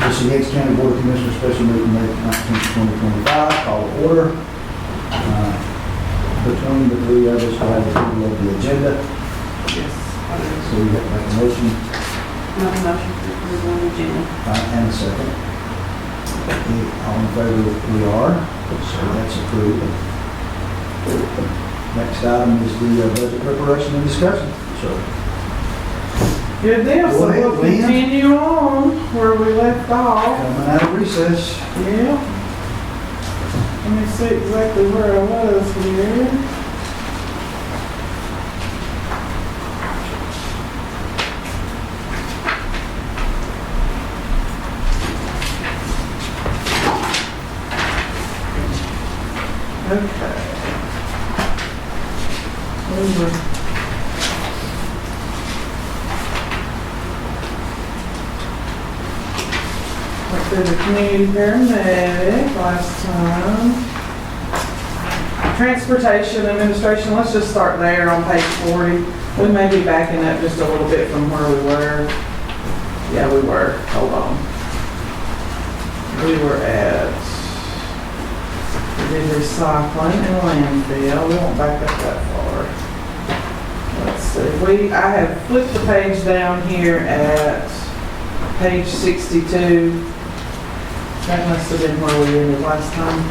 This is the Yancey County Board of Commissioners special meeting, May 19th, 2025. Call to order. Between the three of us, we'll have approval of the agenda. Yes. So we have to make a motion Make a motion to approve on the agenda. and a second. All in favor, we are. So that's approved. Next item is the budget preparation and discussion. So Good deal, Go so ahead, we'll Lynn. continue on where we left off. coming out of recess. Yeah. Let me see exactly where I was here. Okay. Over. Went through the community paramedic last time. Transportation administration, let's just start there on page 40. We may be backing up just a little bit from where we were. Yeah, we were. Hold on. We were at, we did recycling and landfill. We won't back up that far. Let's see. I have flipped the page down here at page 62. That must have been where we ended last time.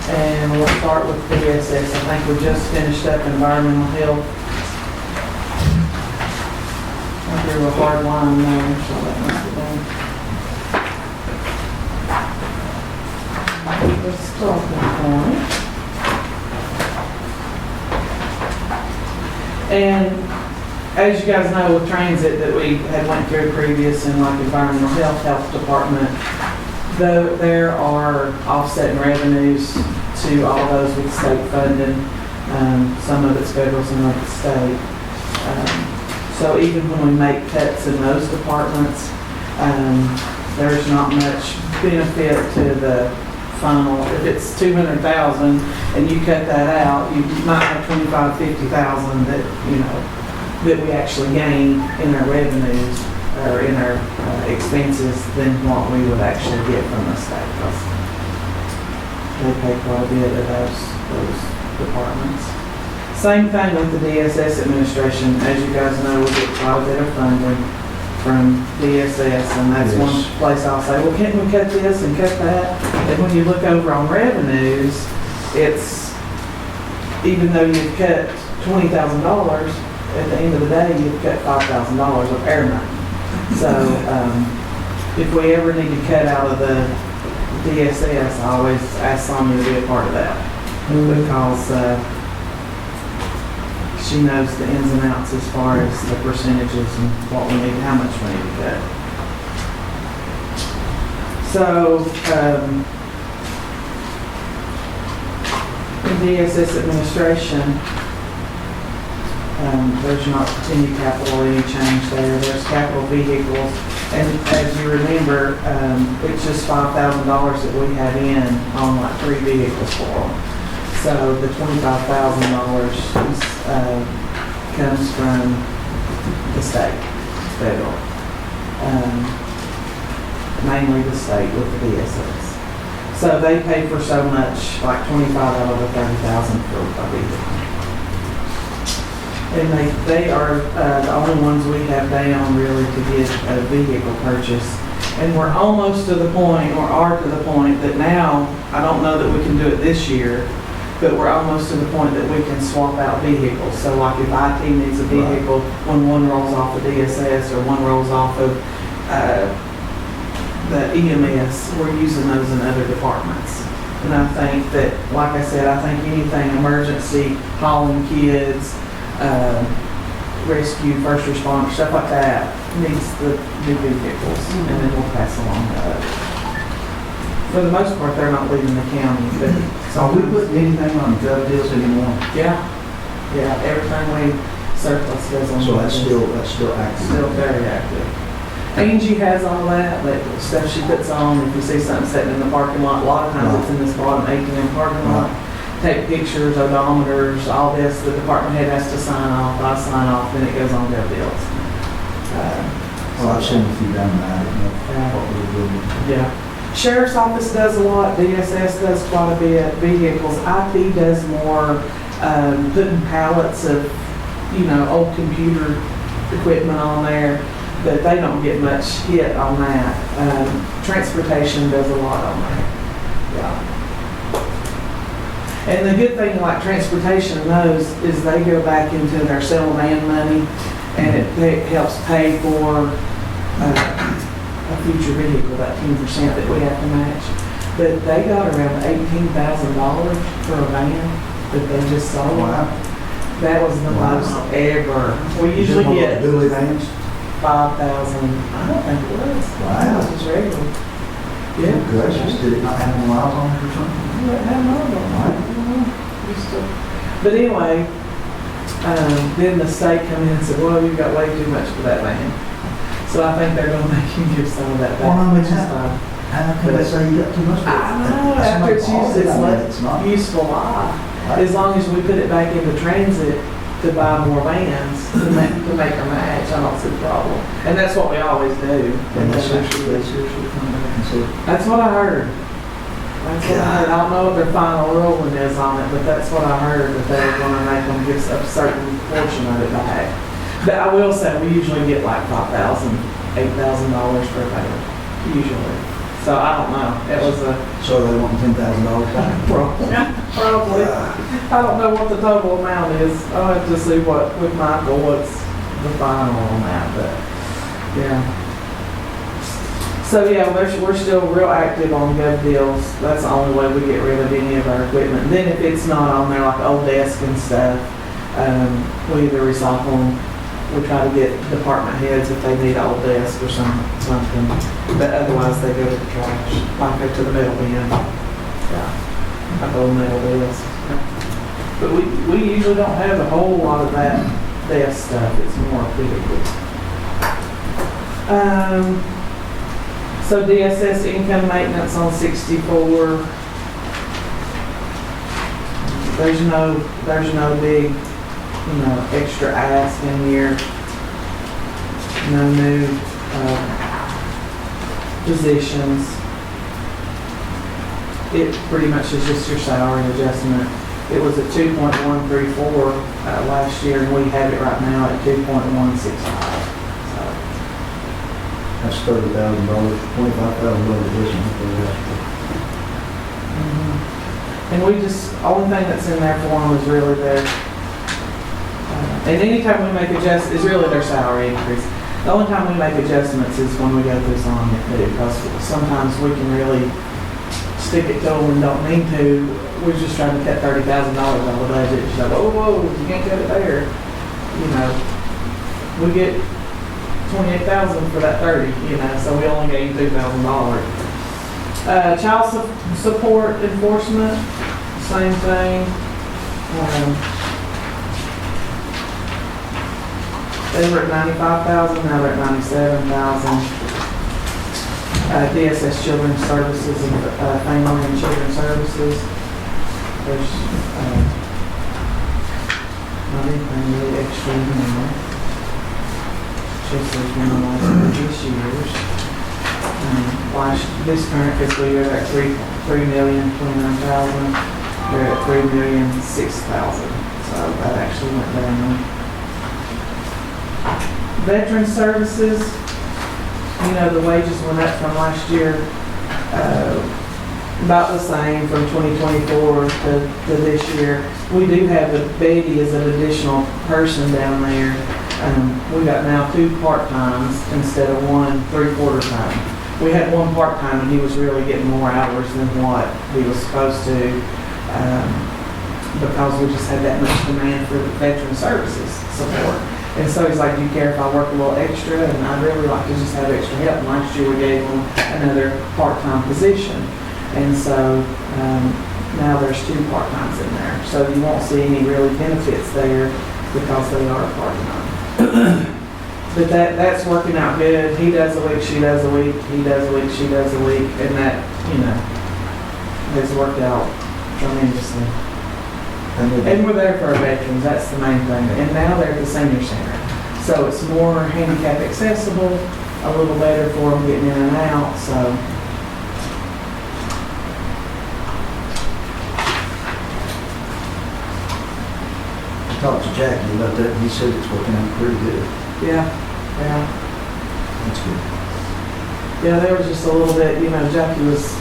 And we'll start with DSS. I think we just finished up environmental health. I drew a hard line there, so that must have been the starting point. And as you guys know with transit that we had went through previous in like environmental health department, though there are offsetting revenues to all those with state funding. Some of it's federal, some of it's state. So even when we make cuts in those departments, there's not much benefit to the final. If it's 200,000 and you cut that out, you might have 25, 50,000 that, you know, that we actually gain in our revenues or in our expenses than what we would actually get from the state. They pay quite a bit of those departments. Same thing with the DSS administration. As you guys know, we get quite a bit of funding from DSS, and that's Yes. one place I'll say, well, can't we cut this and cut that? And when you look over on revenues, it's, even though you've cut $20,000, at the end of the day, you've cut $5,000 of air money. So if we ever need to cut out of the DSS, I always ask Sonia to be a part of that because she knows the ins and outs as far as the percentages and what we need, how much we need to cut. So in DSS administration, there's not continued capital, any change there. There's capital vehicles. And as you remember, it's just $5,000 that we have in on like 3 vehicles for them. So the $25,000 comes from the state, federal. Mainly the state with the DSS. So they pay for so much, like 25 out of the 30,000 for a vehicle. And they are the only ones we have down really to get a vehicle purchase. And we're almost to the point, or are to the point, that now, I don't know that we can do it this year, but we're almost to the point that we can swap out vehicles. So like if IT needs a vehicle, when one rolls off of DSS or one rolls off of the EMS, we're using those in other departments. And I think that, like I said, I think anything emergency, hauling kids, rescue, first responder, stuff like that needs the new vehicles, and then we'll pass along the others. For the most part, they're not leaving the county, but Are we putting anything on drug deals anymore? yeah, everything we surplus goes on. So that's still active. Still very active. Angie has all that stuff she puts on. If you see something sitting in the parking lot, a lot of times it's in this bottom ATM parking lot. Take pictures, odometers, all this. The department head has to sign off. I sign off, then it goes on their bills. Well, I've seen a few down there, I didn't know what we were doing. Yeah. Sheriff's Office does a lot, DSS does quite a bit, vehicles, IT does more, putting pallets of, old computer equipment on there, but they don't get much hit on that. Transportation does a lot on there, yeah. And the good thing like transportation knows is they go back into their sell van money, and it helps pay for a future vehicle, that 10% that we have to match. But they got around $18,000 for a van that they just sold. Wow. That was the Wow. most ever. We Is usually it one of get the dually vans? 5,000. I don't think it was. Wow. It was regular. Yeah. Gracious, did it not have any miles on it or something? But anyway, then the state come in and said, well, you've got way too much for that van. So I think they're gonna make you give some of that Well, I back, mean, which is fine. How can they say you got too much? I know, That's after not it's used, policy. it's I mean, not it's not. useful. As long as we put it back into transit to buy more vans to make our match, I don't see the problem. And that's what we always do. And they seriously come back and say, That's what I heard. That's what I heard. I don't know what their final ruling is on it, but that's what I heard, that they were gonna make them give a certain portion of it back. But I will say, we usually get like $5,000, $8,000 for a van, usually. So I don't know. It was a, so they want $10,000 back? probably. I don't know what the total amount is. I'll have to see with Michael, what's the final on that, but, yeah. So, yeah, we're still real active on gov deals. That's the only way we get rid of any of our equipment. And then if it's not on there, like old desk and stuff, we either recycle them. We try to get department heads if they need an old desk or something. But otherwise, they go to the trash, like go to the metal bin. Yeah, like old metal desk. But we usually don't have a whole lot of that desk stuff. It's more vehicles. So DSS income maintenance on 64. There's no big, extra ask in here. No new positions. It pretty much is just your salary adjustment. It was at 2.134 last year, and we have it right now at 2.165. That's $30,000, $25,000 addition. And we just, only thing that's in there for them is really their, and anytime we make adjustments, is really their salary increase. The only time we make adjustments is when we go through zoning too, because sometimes we can really stick it to them and don't need to. We're just trying to cut $30,000 out of the budget. She's like, whoa, you can't cut it there. We get $28,000 for that 30, so we only gain $2,000. Child support enforcement, same thing. They were at $95,000, now they're at $97,000. DSS Children's Services and Family and Children's Services. There's not anything really extra in there. Just there's one on this year's. This current fiscal year, they're at $3,029,000. They're at $3,006,000. So that actually went down. Veteran services, the wages went up from last year, about the same from 2024 to this year. We do have Betty as an additional person down there. We got now 2 part-times instead of 1 3/4 time. We had 1 part-time and he was really getting more hours than what he was supposed to, because we just had that much demand for the veteran services support. And so he's like, do you care if I work a little extra? And I'd really like to just have extra help. And last year we gave him another part-time position. And so now there's 2 part-times in there. So you won't see any really benefits there because they are part-time. But that's working out good. He does a week, she does a week, he does a week, she does a week, and that, has worked out tremendously. And we're there for our veterans, that's the main thing. And now they're at the senior center. So it's more handicap accessible, a little better for them getting in and out, so. I talked to Jackie about that, and he said it's working out pretty good. Yeah, yeah. That's good. Yeah, there was just a little bit, Jackie was,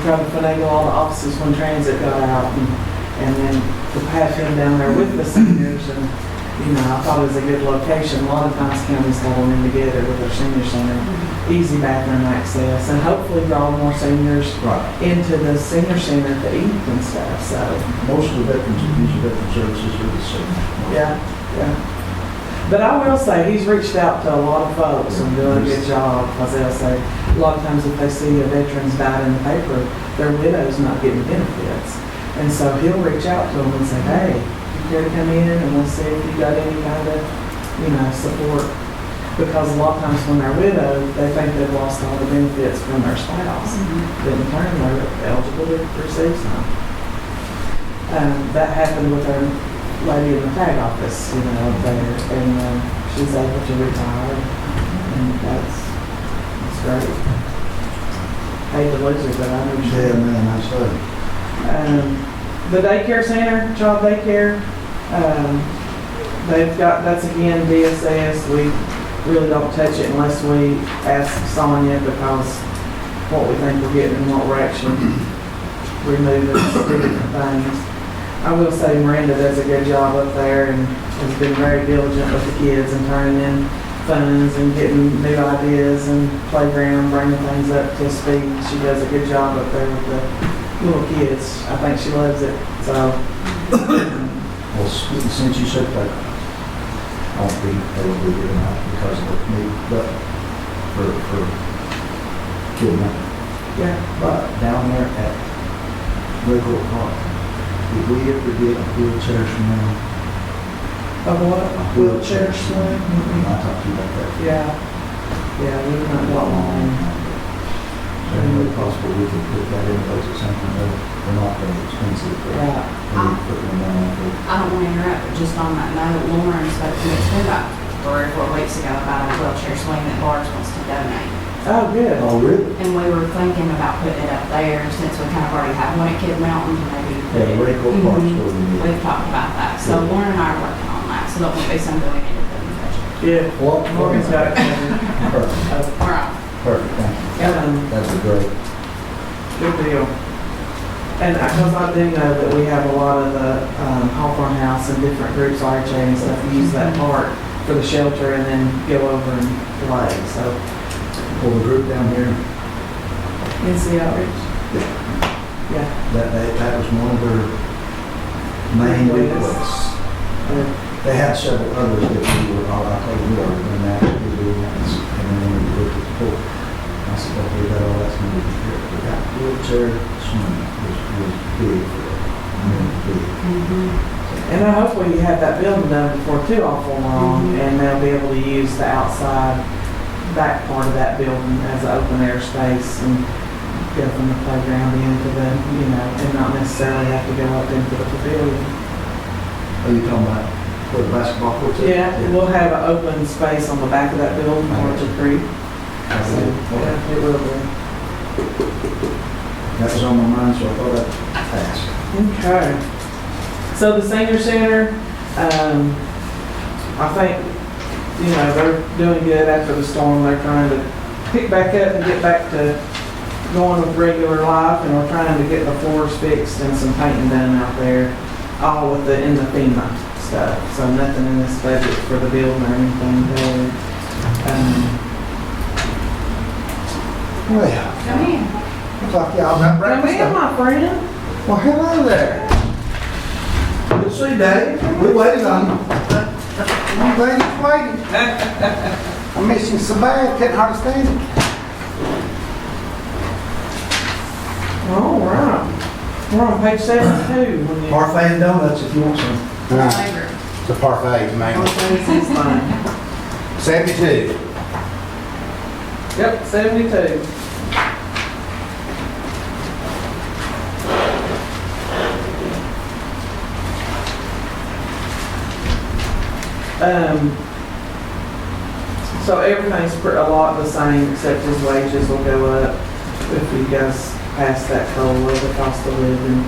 trying to finagle all the offices when transit got out, and then to have him down there with the seniors, and, I thought it was a good location. A lot of times counties have them in together with their senior center, easy bathroom access, and hopefully draw more seniors Right. into the senior center to eat and stuff, so, Most of the veterans that use the veteran services are the same. yeah, yeah. But I will say, he's reached out to a lot of folks and doing a good job, because they'll say, a lot of times if they see a veteran's died in the paper, their widow's not getting benefits. And so he'll reach out to them and say, hey, you care to come in and we'll see if you got any kind of, support. Because a lot of times when they're widowed, they think they've lost all the benefits from their spouse. But in turn, they're eligible to receive some. That happened with our lady in the tag office, up there, and she's able to retire, and that's great. Hate to lose her, but I know she. Yeah, man, that's right. The daycare center, child daycare, that's again DSS. We really don't touch it unless we ask Sonia, because what we think we're getting and what we're actually removing is two different things. I will say Miranda does a good job up there and has been very diligent with the kids and turning in funds and getting new ideas and playground, bringing things up to speed. She does a good job up there with the little kids. I think she loves it, so. Well, since you said that, I won't be able to be here tonight because of me, but for kidnapping. Yeah. But down there at Lakewood Park, did we ever get a wheelchair swing? A what? A wheelchair swing? I talked to you about that. Yeah. Yeah, we've not got one. Is there any way possible we could put that in place or something? They're not very expensive, but Right. we need to put them down for. I don't want to interrupt, but just on that note, Lauren spoke to me about 3 or 4 weeks ago about a wheelchair swing that Lars wants to donate. Oh, good. Oh, really? And we were thinking about putting it up there since we kind of already have one at Kid Mountain, to maybe put Yeah, it. Lakewood Park's where we need it. We've talked about that. So Yeah. Lauren and I are working on that, so that won't be something we need to put in the budget. Yeah. What? Morgan's got it covered. Perfect, All right. perfect, thank you. That'd be great. Good deal. And because I do know that we have a lot of the Hawthorne House and different groups, RHA and stuff, use that park for the shelter and then go over and play, so. Well, the group down here, Yancey outreach? Yeah. that was one of their main requests. Yeah. They had several others that we were, I told them we already done that, we doing that, and then we looked at the pool. I said, okay, that all that's gonna be here. But that wheelchair swing was big for them, really big. And I hopefully you have that building done before too awful long, and they'll be able to use the outside back part of that building as an open air space and go from the playground into the, and not necessarily have to go up into the pavilion. Are you talking about where the basketball courts are? Yeah, we'll have an open space on the back of that building towards the creek. So, Okay. yeah, it will be. That was on my mind, so I thought I'd ask. Okay. So the senior center, I think, they're doing good after the storm. They're trying to pick back up and get back to going with regular life, and we're trying to get the floors fixed and some painting done out there, all in the FEMA stuff. So nothing in this budget for the building or anything there. Well, Come in. looks like y'all got Come breakfast. in, my friend. Well, hello there. Good to see you, Daddy. We waited on you. I'm glad you waited. I miss you so bad, couldn't hardly stand it. All right. We're on page 72. When you Parfait and donuts if you want some. Flavor. It's a parfait, man. 72. Yep, 72. So everything's a lot the same, except his wages will go up if you guys pass that COLA, the cost of living.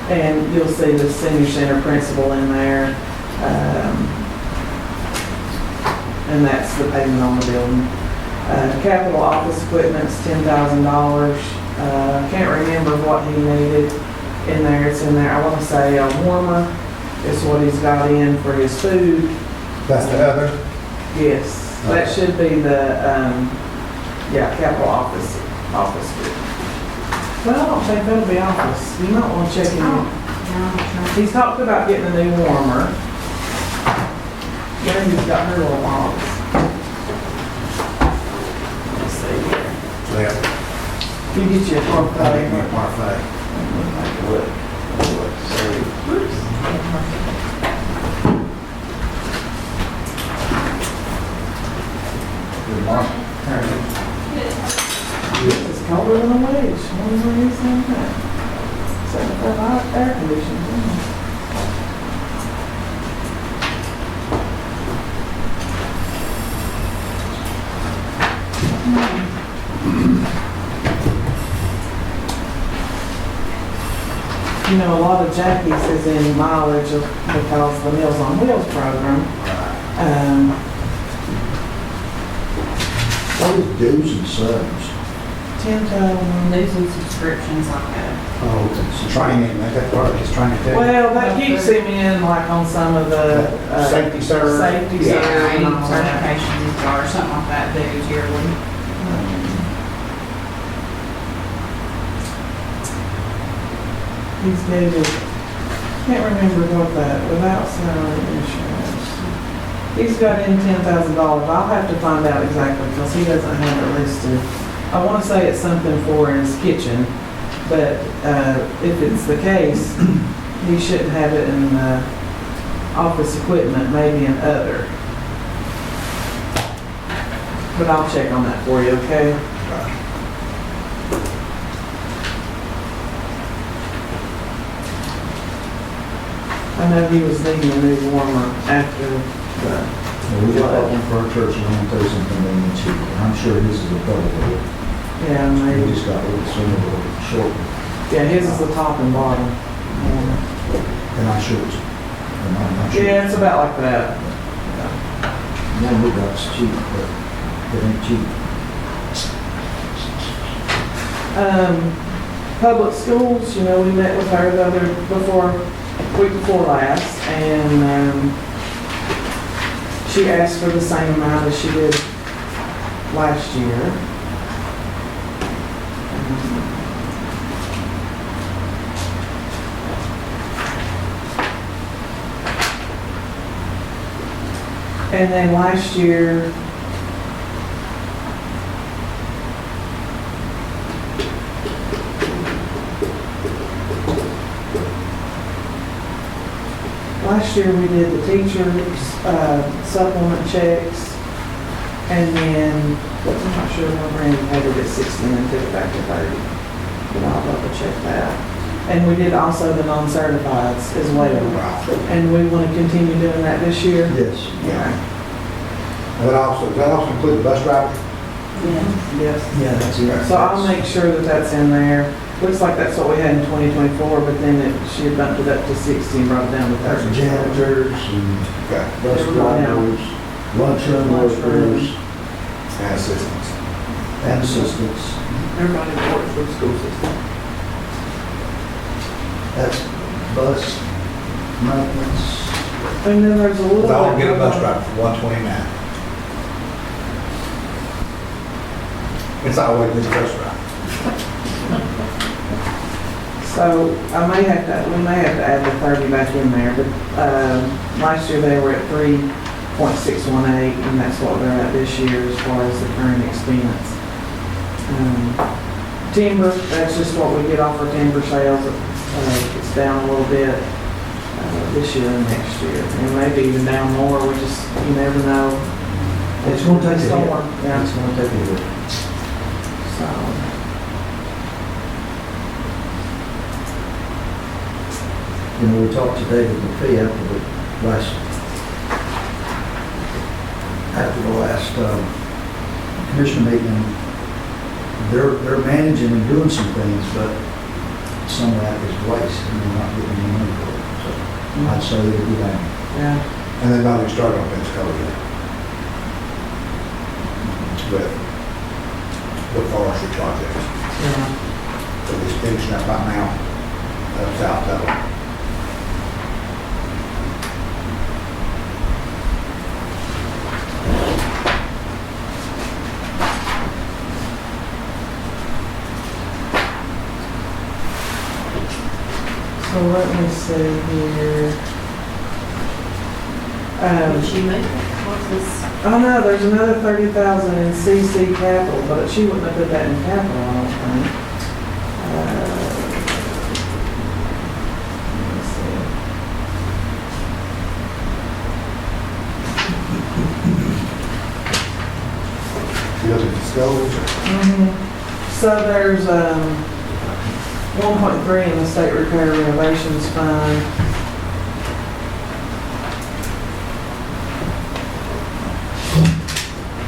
And you'll see the senior center principal in there. And that's the payment on the building. Capital office equipment's $10,000. Can't remember what he needed in there. It's in there. I want to say a warmer is what he's got in for his food. That's the other? Yes, that should be the, capital office food. Well, I don't think that'll be office. You might want to check him in. He's talked about getting a new warmer. Randy's got her little box. Let's see here. Yeah. You get your parfait. I didn't get parfait. Look. See. Whoops. Good morning. It's colder than a wedge. What is the reason for that? Except for hot air conditioning. You know, a lot of Jackie's is in mileage because the Meals on Wheels program. What is dues and subs? 10,000. Losing subscriptions like that. Oh, okay. It's training, that's part of his training too. Well, that keeps him in like on some of the. Safety serve. Safety Yeah. serve Any and all that. certifications he's got or something like that due yearly. He's needed, can't remember what that, without salary insurance. He's got in $10,000. I'll have to find out exactly because he doesn't have it listed. I want to say it's something for his kitchen, but if it's the case, he shouldn't have it in office equipment, maybe in other. But I'll check on that for you, okay? I know he was needing a new warmer after the, Well, we got that one for our church, and I'm gonna tell you something, they need cheaper. I'm sure his is a double door. yeah, We maybe. just got a little sooner, a little short, Yeah, his is the top and bottom. and I'm sure it's, and I'm sure. Yeah, it's about like that. One we got's cheap, but it ain't cheap. Public schools, you know, we met with her the week before last, and she asked for the same amount as she did last year. And then last year, we did the teachers' supplement checks, and then, I'm not sure how Randy had it at 60 and then took it back to 30, but I'll double check that. And we did also the non-certifieds as well. And we want to continue doing that this year? Yes. Yeah. Does that also include the bus driver? Yes. Yeah, that's it. So I'll make sure that that's in there. Looks like that's what we had in 2024, but then she had bumped it up to 60 and brought it down to There's 30. janitors and Okay. bus drivers, lunchroom workers, And assistants. and assistants. Everybody that works for the school system. That's bus maintenance. And then there's a little bit. I'll get a bus driver for $129. It's always been a bus driver. So we may have to add the 30 back in there, but last year they were at 3.618, and that's what they're at this year as far as the current expense. Timber, that's just what we get off our timber sales. It's down a little bit this year and next year. And maybe even down more, you never know. It's gonna take a hit. Storm, yeah. It's gonna take a hit. So, You know, we talked today with the fee after the last after the last commission meeting, they're managing and doing some things, but some of that is waste, and they're not getting any money for it. So I'd say it'd be down. Yeah. And they've already started on Pensacola yet. With the forestry projects. Yeah. So he's finishing up right now, south of it. So let me see here. Did she make it? What's this? Oh no, there's another 30,000 in CC capital, but she wouldn't have put that in capital, I don't think. Let me see. You look at the schools, So there's 1.3 in the state repair renovations fund.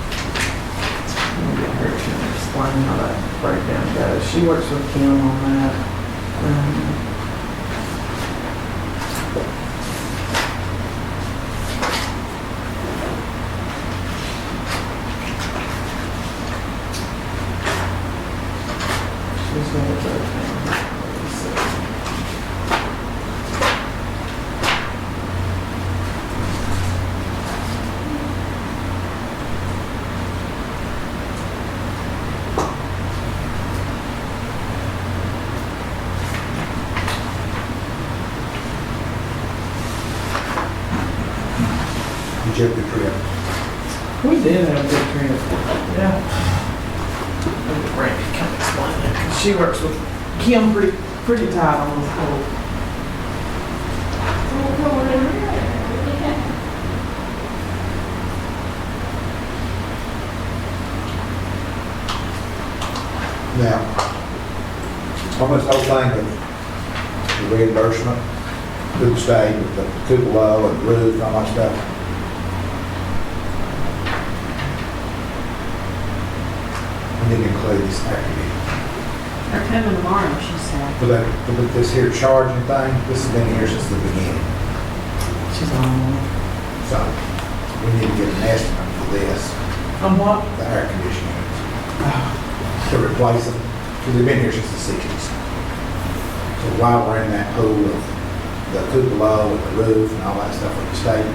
Let me get her to explain how that breakdown goes. She works with Kim on that. She's got it broken. Let's see. you check the trip. We did have a good trip. Yeah. Let Randy come explain it. 'Cause she works with Kim pretty tight on the whole. Now, on this whole thing of the reimbursement, to the state with the cupola and roof and all that stuff. We didn't include this activity. They're coming tomorrow, she said. But this here charging thing, this has been here since the beginning. She's on. So we need to get an estimate for this, On what? the air conditioning units, to replace them, because they've been here since the 60s. So while we're in that pool of the cupola and the roof and all that stuff with the state,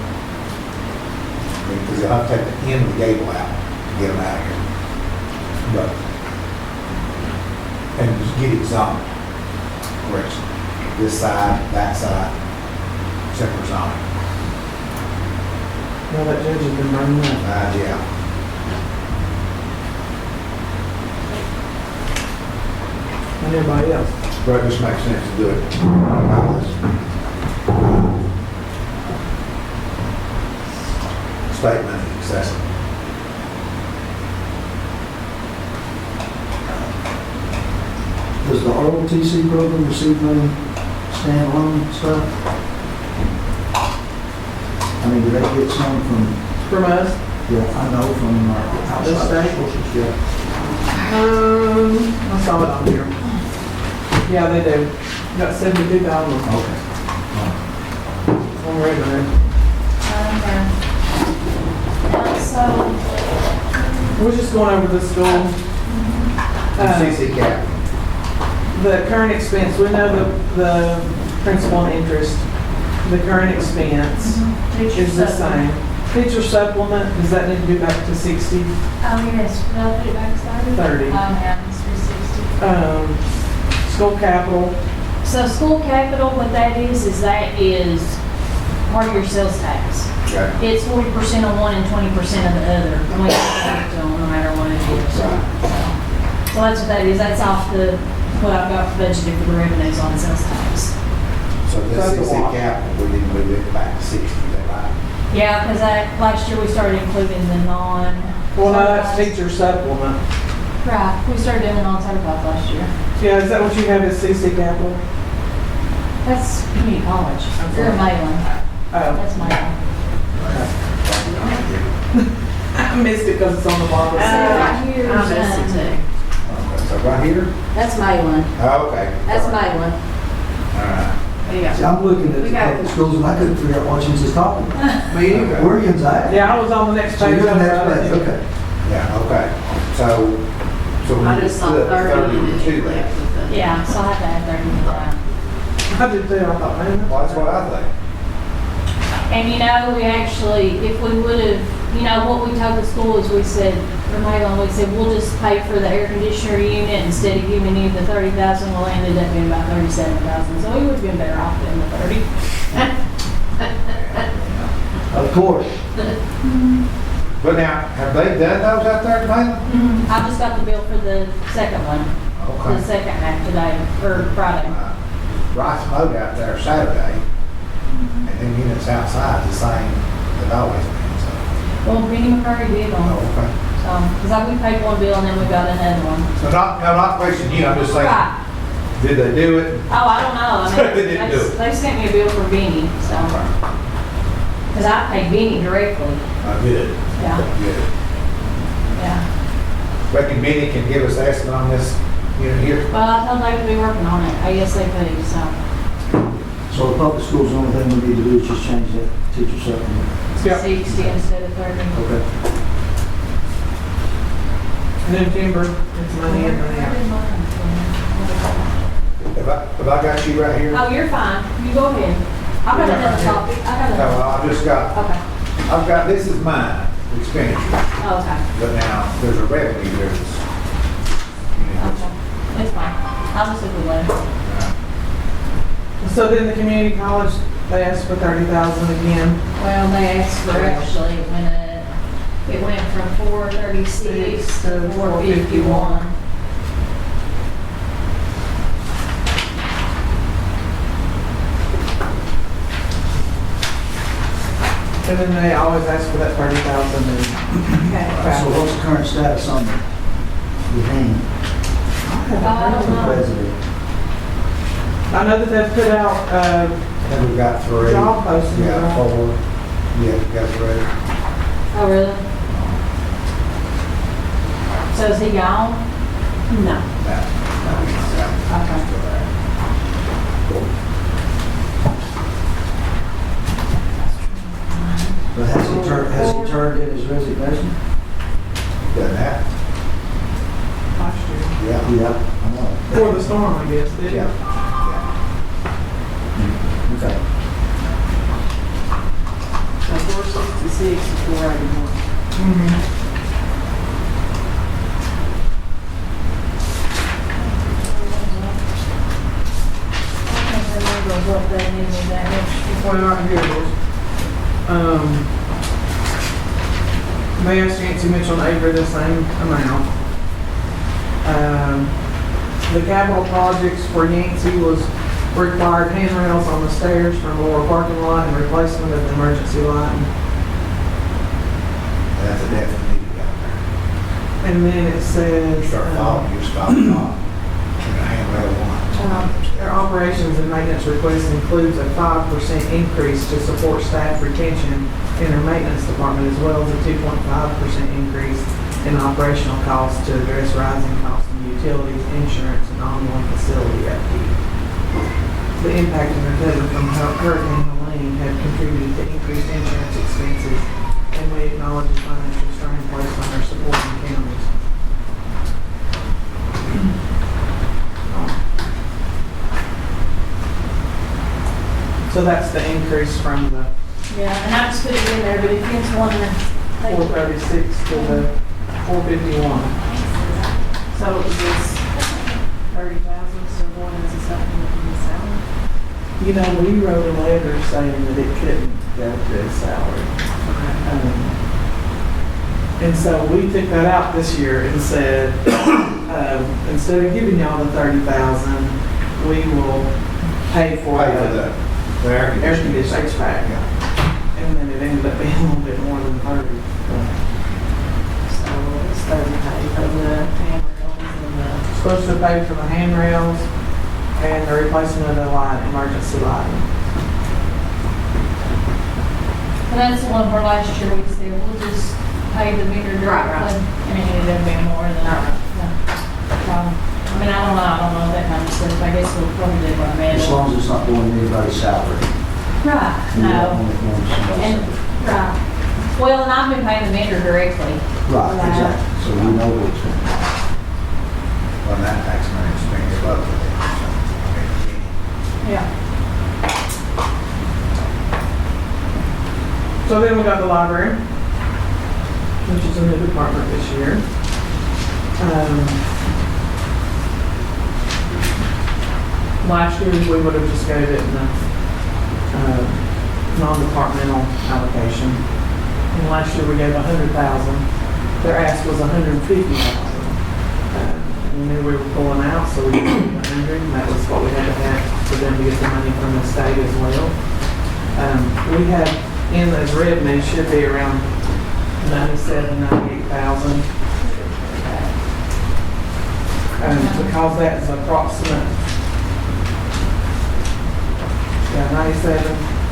because they'll have to take the end of the gable out to get them out of here. But, and just get it zoned, correct, this side, that side, separate zoning. Well, that judge has been running that. Yeah. And everybody else. But it just makes sense to do it. State money excessive. Does the ROTC program receive money standalone stuff? I mean, do they get some from, From us? yeah, I know from This outside state? sources, yeah. I saw it on here. Yeah, they do. Got 72,000 Okay. on revenue. So, We're just going over the school. CC cap. The current expense, we know the principal and interest. The current expense teacher is the supplement. same. Teacher supplement, does that need to be back to 60? Oh, yes, will I put it back to 30? 30. Oh, yeah, it's 360. School capital, So school capital, what that is part of your sales tax. Okay. It's 40% on one and 20% of the other, no matter what it is. So that's what that is, that's off what I've got budgeted for the revenues on sales tax. So this That's a CC lot. cap, we didn't move it back to 60, is that right? Yeah, because last year we started including the non. well, no, that's teacher supplement. Right, we started doing the non-certified last year. Yeah, is that what you have as CC capital? That's community college. You're a Malin. Oh, That's Malin. I missed it because it's on the bottom. So right here I is, missed it too. Okay, so right here? that's Mayland. Oh, okay. That's All right. Mayland. All right. Yeah. See, I'm looking at We the got- public schools and I couldn't figure out what she was just talking about. Me either. Where are you at? Yeah, I was on the next So page. you're on that page, okay. Yeah, okay. So we I just saw 30 and then 32 you there. left with the. Yeah, so I have to add 30 to that. I did too, I thought, man. Well, that's what I think. And you know, we actually, if we would have, you know, what we told the school is we said, for Mayland, we said, we'll just pay for the air conditioner unit instead of giving you the 30,000, well, it ended up being about 37,000, so we would have been better off than the 30. Of course. But now, have they done those out there at Mayland? I just got the bill for the second one, the Okay. second half today, or Friday. Rice mowed out there Saturday, and then units outside the same that always been, so. Well, Benny McCurry did them, Oh, okay. because we paid one bill and then we got another one. So not questioning you, I'm just saying, Right. did they do it? Oh, I don't know. I mean, They didn't do it. they sent me a bill for Benny, so, because I paid Benny directly. Good. Yeah, Good. yeah. Reckon Benny can give us an estimate on this unit here? Well, I told David to be working on it, ASAP, so. So the public schools, the only thing we need to do is just change that teacher supplement. Yep. 60 instead of 30. Okay. And then timber, it's money in, money out. Have I got you right here? Oh, you're fine. You go ahead. I've got another copy. I got No, another. I just got, Okay. I've got, this is mine, expenditure, Oh, okay. but now there's a revenue there that's. Okay. It's fine. I'll just look at the letter. So then the community college, they asked for 30,000 again. Well, they asked for actually, it went from 436 to 451. And then they always ask for that 30,000 and. So what's the current status on the hand I don't for the know. president? I know that they've put out, And we've got 3. job postings. We got 4. Yeah, we got 3. Oh, really? So is he gone? No. Okay. But has he turned in his resignation? Done that? Last year. Yeah. Yeah, I know. Before the storm, I guess, did Yeah. Okay. So 466 to 481. Mm-hmm. I can't remember what they needed that extra. Well, right here it is. They asked Yancey, Mitchell, and Avery the same amount. The capital projects for Yancey was required handrails on the stairs from the lower parking lot and replacement of the emergency lighting. That's a definite need out there. And then it says, Start following, you stop and off. And a handrail one. their operations and maintenance request includes a 5% increase to support staff retention in their maintenance department, as well as a 2.5% increase in operational costs to address rising costs in utilities, insurance, and ongoing facility upkeep. The impact and recovery from Hurricane Helene have contributed to increased insurance expenses, and we acknowledge the financial strain placed on our supporting counties. So that's the increase from the Yeah, and I just put it in there, but if you just want to. 436 to the 451. So it was just 30,000 still going as a supplement from the salary? You know, we wrote a letter saying that it couldn't go to his salary. And so we took that out this year and said, instead of giving y'all the 30,000, we will pay for Pay for the the air air conditioning. conditioning HVAC. Yeah. And then it ended up being a little bit more than 30. So it's 30 pay for the handrails and the. Supposed to pay for the handrails and the replacement of the light, emergency lighting. And that's the one where last year we said, we'll just pay the vendor Right, directly. right. I mean, it would be more than that. I mean, I don't know that kind of stuff. I guess we'll probably do by As mail. long as it's not going to anybody's salary. Right, You don't no. want it going to somebody's And, salary. right. Well, and I've been paying the vendor directly. Right, exactly. So we know what's going on. Well, that tax money is being above it. Yeah. So then we got the library, which is a new department this year. Last year, we would have just gave it in a non-departmental allocation. And last year, we gave 100,000. Their ask was 150,000. We knew we were pulling out, so we gave them 100, and that was what we had to have for them to get the money from the state as well. We had, in those revenues, should be around 97, 98,000. Because that is approximate. Yeah, 97,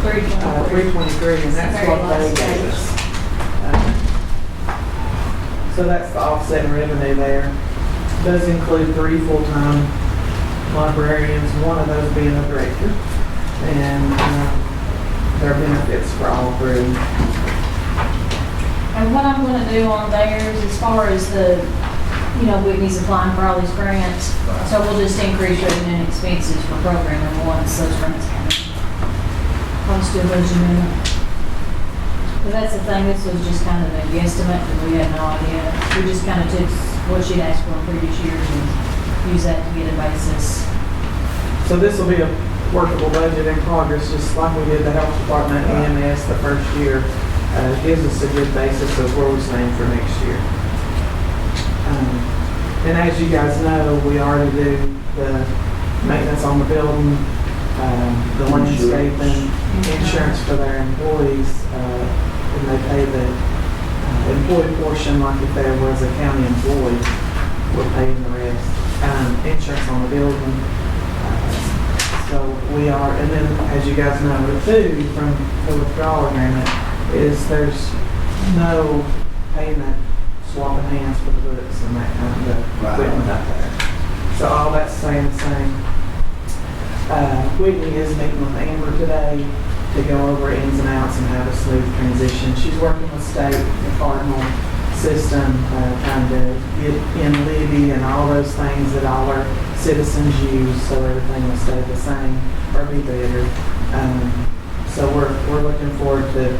323, and that's what they gave us. So that's the offset in revenue there. Does include 3 full-time librarians, one of those being a director, and their benefits for all 3. And what I'm gonna do on theirs, as far as the, Whitney's applying for all these grants, so we'll just increase revenue and expenses for programming once those grants come in. I'll just do a budget amendment. But that's the thing, this was just kind of a guesstimate, because we had no idea. We just kind of took what she'd asked for in previous years and use that to get a basis. So this will be a workable budget in progress, just like we did the health department EMS the first year. Gives us a good basis of where we stand for next year. And as you guys know, we already do the maintenance on the building, the landscaping, insurance for their employees, and they pay the employee portion like if there was a county employee, we're paying the rest. Insurance on the building. So we are, and then as you guys know too, from the withdrawal agreement, is there's no payment, swapping hands for the books and that kind of equipment out there. So all that's staying the same. Whitney is meeting with Amber today to go over ins and outs and have a smooth transition. She's working with state, the cardinal system, trying to get in Libby and all those things that all our citizens use, so everything will stay the same or be better. So we're looking forward to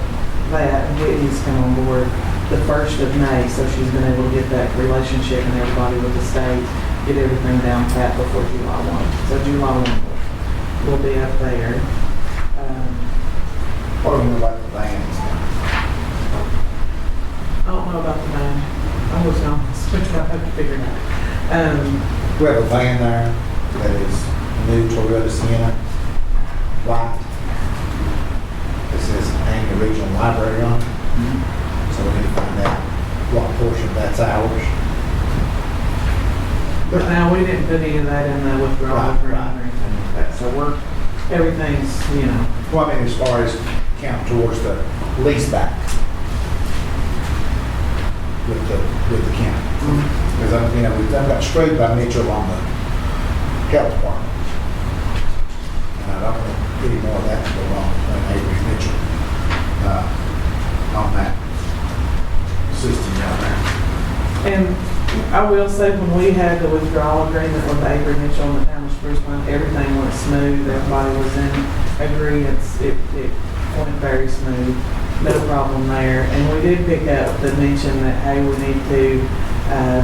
that. Whitney's come on board the 1st of May, so she's been able to get that relationship and everybody with the state, get everything down pat before July 1. So July 1 will be up there. What do you know about the vans? I don't know about the van. I was going to switch it up, I have to figure it out. We have a van there that is new Toyota Sienna, white. It says Anchor Regional Library on it. So we need to find out what portion of that's ours. But now, we didn't put any of that in the withdrawal Right, agreement right. or anything like that, so everything's, Well, I mean, as far as count towards the lease back with the county. Because I've got straight by Mitchell on the health department. And I don't want any more of that to go wrong between Avery and Mitchell on that system down there. And I will say, when we had the withdrawal agreement with Avery Mitchell and the town of Spruce Pine, everything went smooth, everybody was in agreement, it went very smooth, no problem there. And we did pick up the mention that, hey, we need to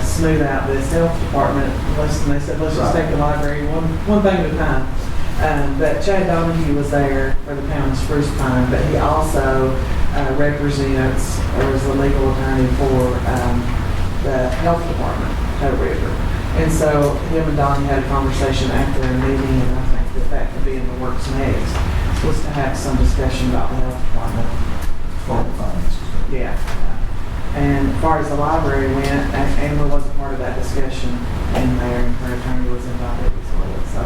smooth out this health department. And they said, let's just take the library one thing at a time. That Chad Donahue was there for the town of Spruce Pine, but he also represents, or is the legal attorney for the health department, Toe River. And so him and Donnie had a conversation after a meeting, and I think that could be in the works next, was to have some discussion about the health department. For the finances. Yeah. And as far as the library went, Amber was a part of that discussion in there, and her attorney was invited as well. So,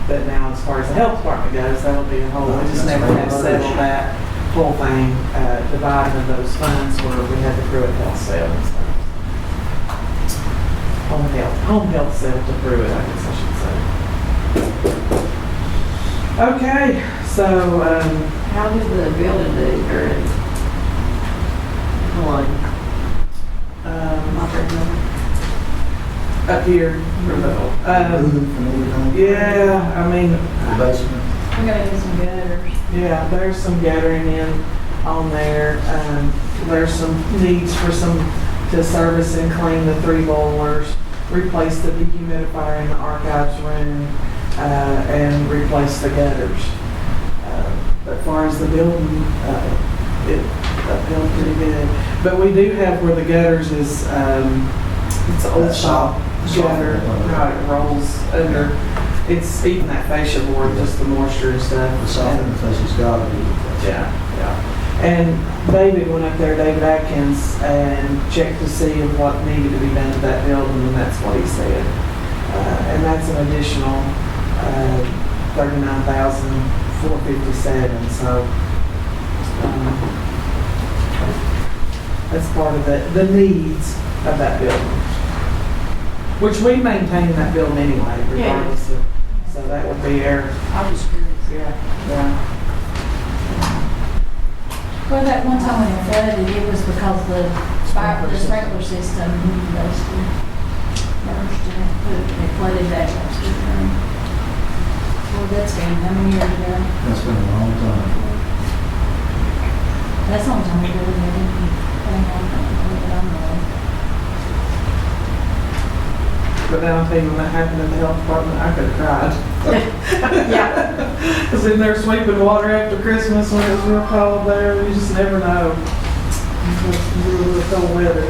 but now as far as the health department goes, that'll be a whole, we just never had settled that whole thing, dividing of those funds where we had the Pruitt Health sale and stuff. Home health sale to Pruitt, I guess I should say. Okay, so, How did the building do during flood? Not very good. up here, Moving from everything, yeah, I mean, the basement. We're gonna do some gutters. yeah, there's some gathering in on there. There's some needs for to service and clean the 3 boilers, replace the dehumidifier in the archives room, and replace the gutters. As far as the building, it upheld pretty good. But we do have where the gutters is, it's an old shop gutter, how it rolls under. It's even that fascia board, just the moisture and stuff. The soft interface has got to be. Yeah, yeah. And David went up there, David Atkins, and checked to see what needed to be done to that building, and that's what he said. And that's an additional $39,457. So that's part of the needs of that building, which we maintain that building anyway, regardless of. So that would be our. I was curious. Yeah. Well, that one time when it flooded, it was because the sprinkler system basically burst and it flooded that last year. Well, that's been how many years ago? That's been a long time. That's the only time we really had anything on that I'm aware of. But now I'm thinking when that happened in the health department, I could have cried. Yeah. Because in there sweeping water after Christmas when it was real cold there, you just never know. It's real cold weather.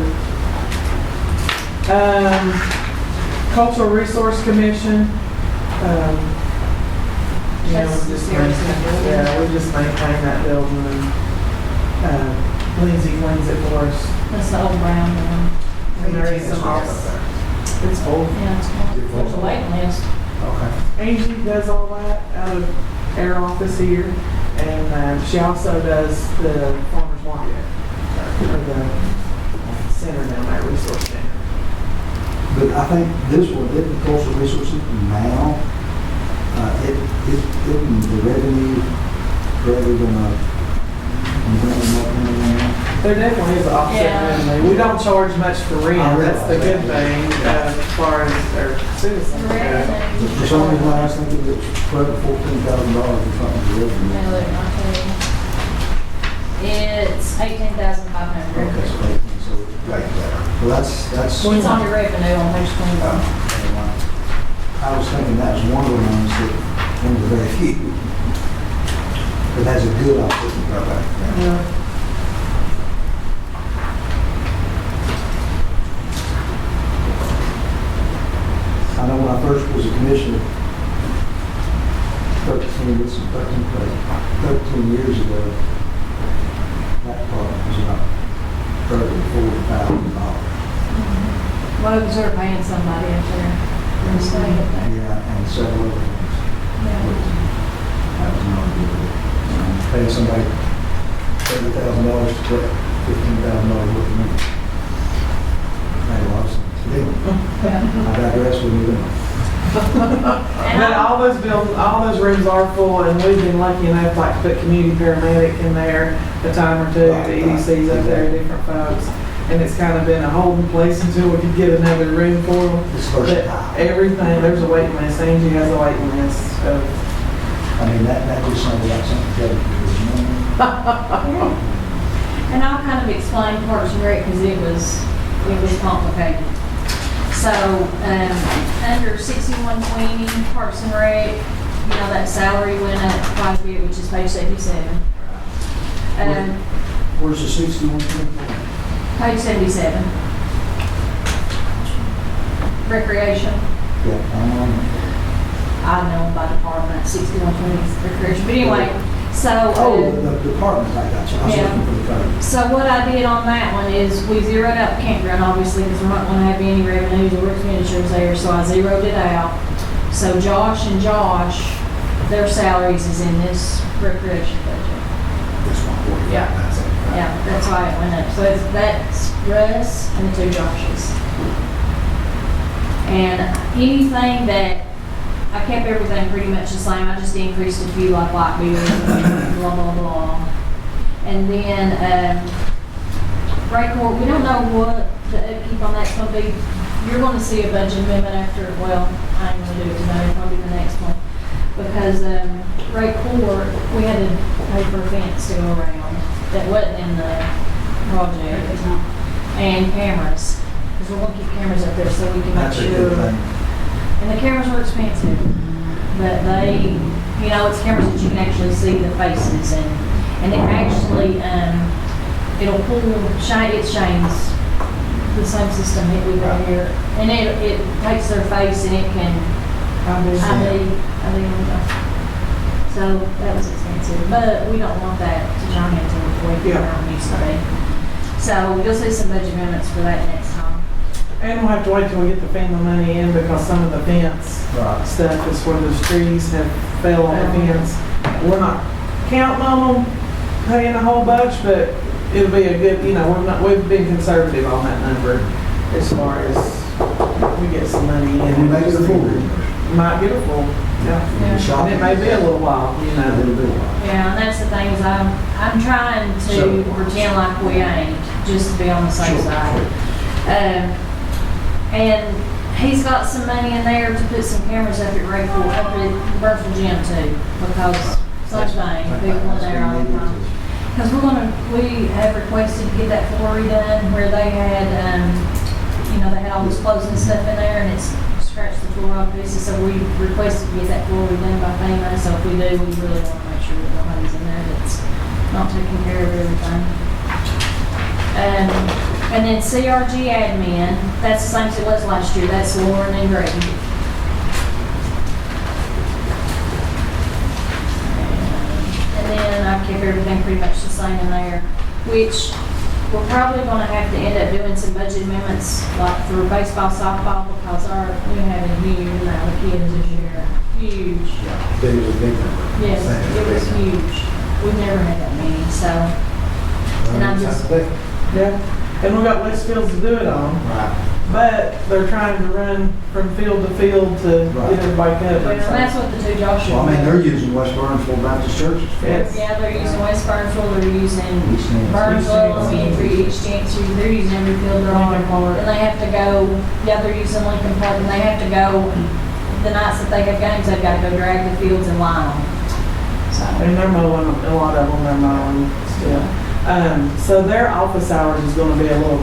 Cultural Resource Commission. You know, That's just seriously building. yeah, we just maintain that building and Lindsay cleans it for us. That's the old brown one. And there is some Yes. It's full. Yeah, it's small. There's a waiting list. Okay. Angie does all that out of our office here, and she also does the farmer's market, or the center down there, resource center. But I think this one, the cultural resources now, the revenue greater than There definitely is an offset Yeah. revenue. We don't charge much for rent, I that's the good realize thing, as far as our citizens go. For some reason, I was thinking that $12,000 to $14,000 or something. No, look, I'll tell you. It's 18,500. Okay, so it's right there. Well, that's. It's on your revenue on page 21. I was thinking that was one of the ones that, one of the very few, that has a good offset. Yeah. I know when I first was a commissioner, 13 years ago, that department was about $30,000 Well, because they're paying somebody up there in the state, I think. Yeah, and several other ones. Yeah. That was not good. Paying somebody $30,000 to put $15,000 worth of money. Made a lot of sense. Yeah. I digress with you. But all those rooms are full, and we've been lucky enough, like, to put community paramedic in there a time or two, the EDCs up there, different folks. And it's kind of been a holding place until we could get another room for them. It's But versatile. everything, there's a waiting list, Angie has a waiting list, so. I mean, that just sounded like something Kevin could do. And I'll kind of explain Parks and Rec because it was complicated. So, under 6120 Parks and Rec, you know, that salary went up quite a bit, which is page 77. Where's the 61? Page 77. Recreation. Yeah, I know by department, 6120 is recreation. But anyway, so. Oh, the department, I got you. I was Yeah. looking for the code. So what I did on that one is we zeroed out the campground, obviously, because we're not going to have any revenues or expenditures there, so I zeroed it out. So Josh and Josh, their salaries is in this recreation budget. This one, Yeah, that's why it went up. So that's Russ and the two Joshes. And anything that, I kept everything pretty much the same. I just increased a few like light bills and blah, blah, blah. And then, Ray Court, we don't know what the upkeep on that's gonna be. You're gonna see a budget amendment after, well, I ain't gonna do it today, probably the next one. Because, Ray Court, we had to pay for a fence to go around that wasn't in the project. And cameras, because we're gonna keep cameras up there so we can make That's a good sure. thing. And the cameras are expensive, but they, you know, it's cameras that you can actually see the faces and it actually, it'll pull, it shames the same system that we got here. And it takes their face and it can ID. So that was expensive, but we don't want that to turn into a way around used to be. So you'll see some budget amendments for that next time. And we'll have to wait till we get the FEMA money in because some of the fence Right. stuff is where those trees have fell on the fence. We're not counting on them paying a whole bunch, but it'll be a good, you know, we've been conservative on that number as far as we get some money in. And we may get a full reimbursement. Might get a full, yeah. Yeah. And it may be a little while, you A know. little bit. Yeah, and that's the thing is I'm trying to pretend like we ain't, just to be on the safe Sure. side. And he's got some money in there to put some cameras up at Rayford, up at Burford Gym too, because same thing, people in there all the time. Because we have requested to get that floor redone where they had, you know, they had all this clothes and stuff in there and it's scratched the floor off pieces. So we requested to get that floor redone by FEMA. So if we do, we really want to make sure that nobody's in there that's not taking care of everything. And then CRG admin, that's the same as it was last year. That's Lauren and Greg. And then I've kept everything pretty much the same in there, which we're probably gonna have to end up doing some budget amendments, like for baseball, softball, because we have a huge amount of kids this year. Huge. Yeah, it was a big number. Yes, it was huge. We've never had that many, so. And I'm just, Yeah. And we got less fields to do it on, Right. but they're trying to run from field to field to Right. get everybody well, covered. so. that's what the two Joshua. Well, I mean, they're using West Burnsville Baptist Churches for it. Yes. Yeah, they're using West Burnsville, they're using East Nancy. Burnsville, I mean, for each chance, they're using every field they're on. Lincoln Park. And they have to go, yeah, they're using Lincoln Park, and they have to go, the nights that they have games, they've got to go drag the fields and line them. So, And they're mowing, a lot of them, they're mowing still. So their office hours is gonna be a little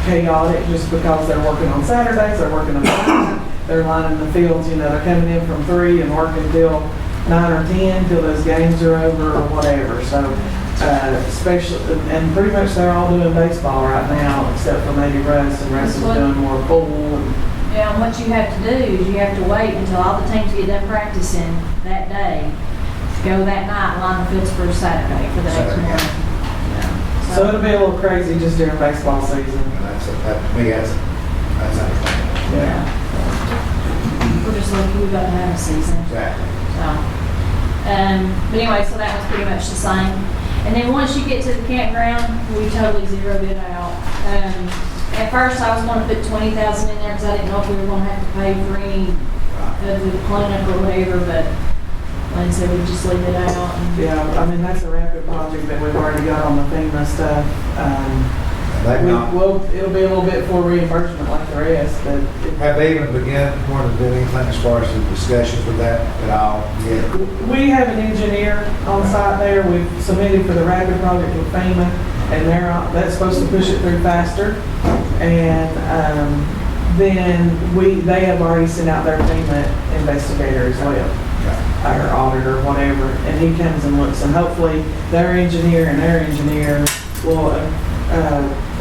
chaotic just because they're working on Saturdays, they're working on Sundays, they're lining the fields, you know, they're coming in from 3 and working till 9 or 10 till those games are over or whatever. So, especially, and pretty much they're all doing baseball right now, except for maybe Russ, and Russ is That's what- doing more pool and, yeah, and what you have to do is you have to wait until all the teams get done practicing that day, go that night, line the fields for Saturday, for the next Saturday. morning. Yeah. so it'll be a little crazy just during baseball season. And that, to me, that's understandable. Yeah. We're just lucky we got to have a season. Exactly. So, but anyway, so that was pretty much the same. And then once you get to the campground, we totally zeroed it out. At first, I was going to put 20,000 in there because I didn't know if we were going to have to pay for any of the cleanup or whatever, but like I said, we just leave it out. And Yeah, I mean, that's a rapid project that we've already got on the FEMA stuff. They've not, It'll be a little bit for reimbursement like the rest, but have they even begun, wanting to do anything as far as the discussions with that at all yet? we have an engineer on site there. We've submitted for the rapid project with FEMA, and that's supposed to push it through faster. And then they have already sent out their FEMA investigator as well, our auditor, whatever, and he comes and looks, and hopefully their engineer and their engineer will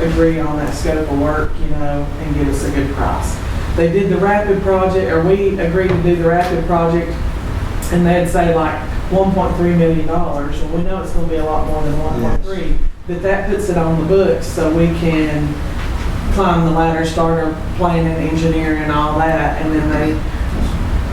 agree on that scope of work, you know, and give us a good price. They did the rapid project, or we agreed to do the rapid project, and they'd say like $1.3 million. Well, we know it's gonna be a lot more than 1.3, but that puts it on the books so we can climb the ladder, start our planning, engineering, and all that, and then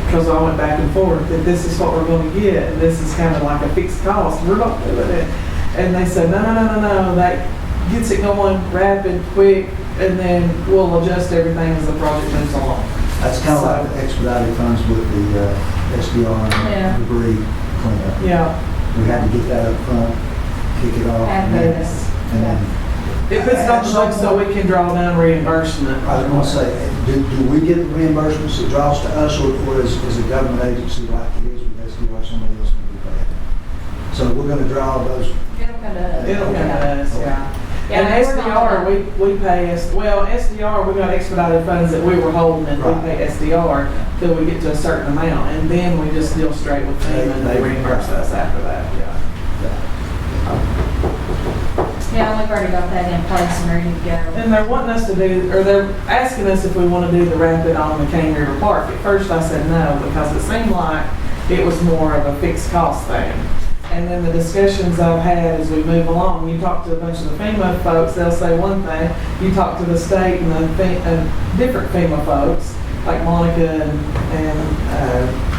because I went back and forth, that this is what we're gonna get, and this is kind of like a fixed cost, we're not doing it. And they said, no, that gets it going rapid, quick, and then we'll adjust everything as the project moves along. That's kind of like the expedited funds with the SDR Yeah. and debris cleanup. Yeah, We had to get that up front, kick it off. Add those. And then, it puts it on the books so we can draw down reimbursement. I was gonna say, do we get the reimbursements that draws to us, or is a government agency like it is with SDR, somebody else going to be paying? So we're gonna draw those. It'll come to us. It'll come to us, yeah. Yeah, And they were SDR, gonna- we pay, SDR, we got expedited funds that we were holding, and we Right. pay SDR till we get to a certain amount, and then we just deal straight with FEMA, and they reimburse us after that, yeah. Yeah, we've already got that in place and ready to go. And they're wanting us to do, or they're asking us if we want to do the rapid on McCain River Park. At first I said no, because it seemed like it was more of a fixed cost thing. And then the discussions I've had as we move along, you talk to a bunch of the FEMA folks, they'll say one thing. You talk to the state and the different FEMA folks, like Monica and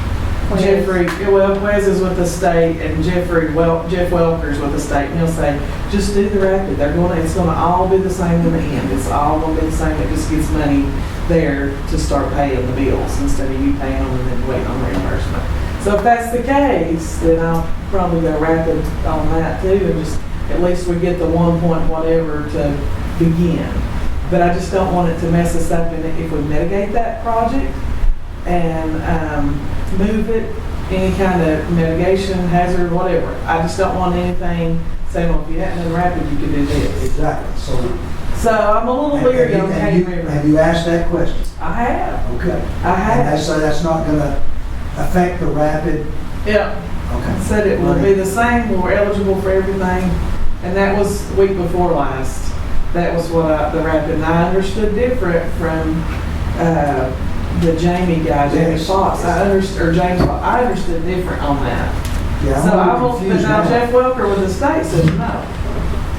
Jeffrey, well, Wes is with the state, and Jeff Welker's with the state, and he'll say, just do the rapid. It's gonna all be the same in the end. It's all gonna be the same. It just gets money there to start paying the bills instead of you paying them and then waiting on reimbursement. So if that's the case, then I'll probably go rapid on that too, and just, at least we get the 1 point whatever to begin. But I just don't want it to mess us up if we mitigate that project and move it, any kind of mitigation, hazard, whatever. I just don't want anything saying, well, if you hadn't done rapid, you could do this. Exactly, so. So I'm a little weary on Cane River. Have you asked that question? I have. Okay. I have. And so that's not gonna affect the rapid, Yeah. okay. Said it will be the same, we're eligible for everything, and that was week before last. That was what the rapid, and I understood different from the Jamie guy, Jamie Yes. Fox. James Fox, I understood different on that. Yeah, So I'm a I little will, but confused now now. Jeff Welker with the state says no.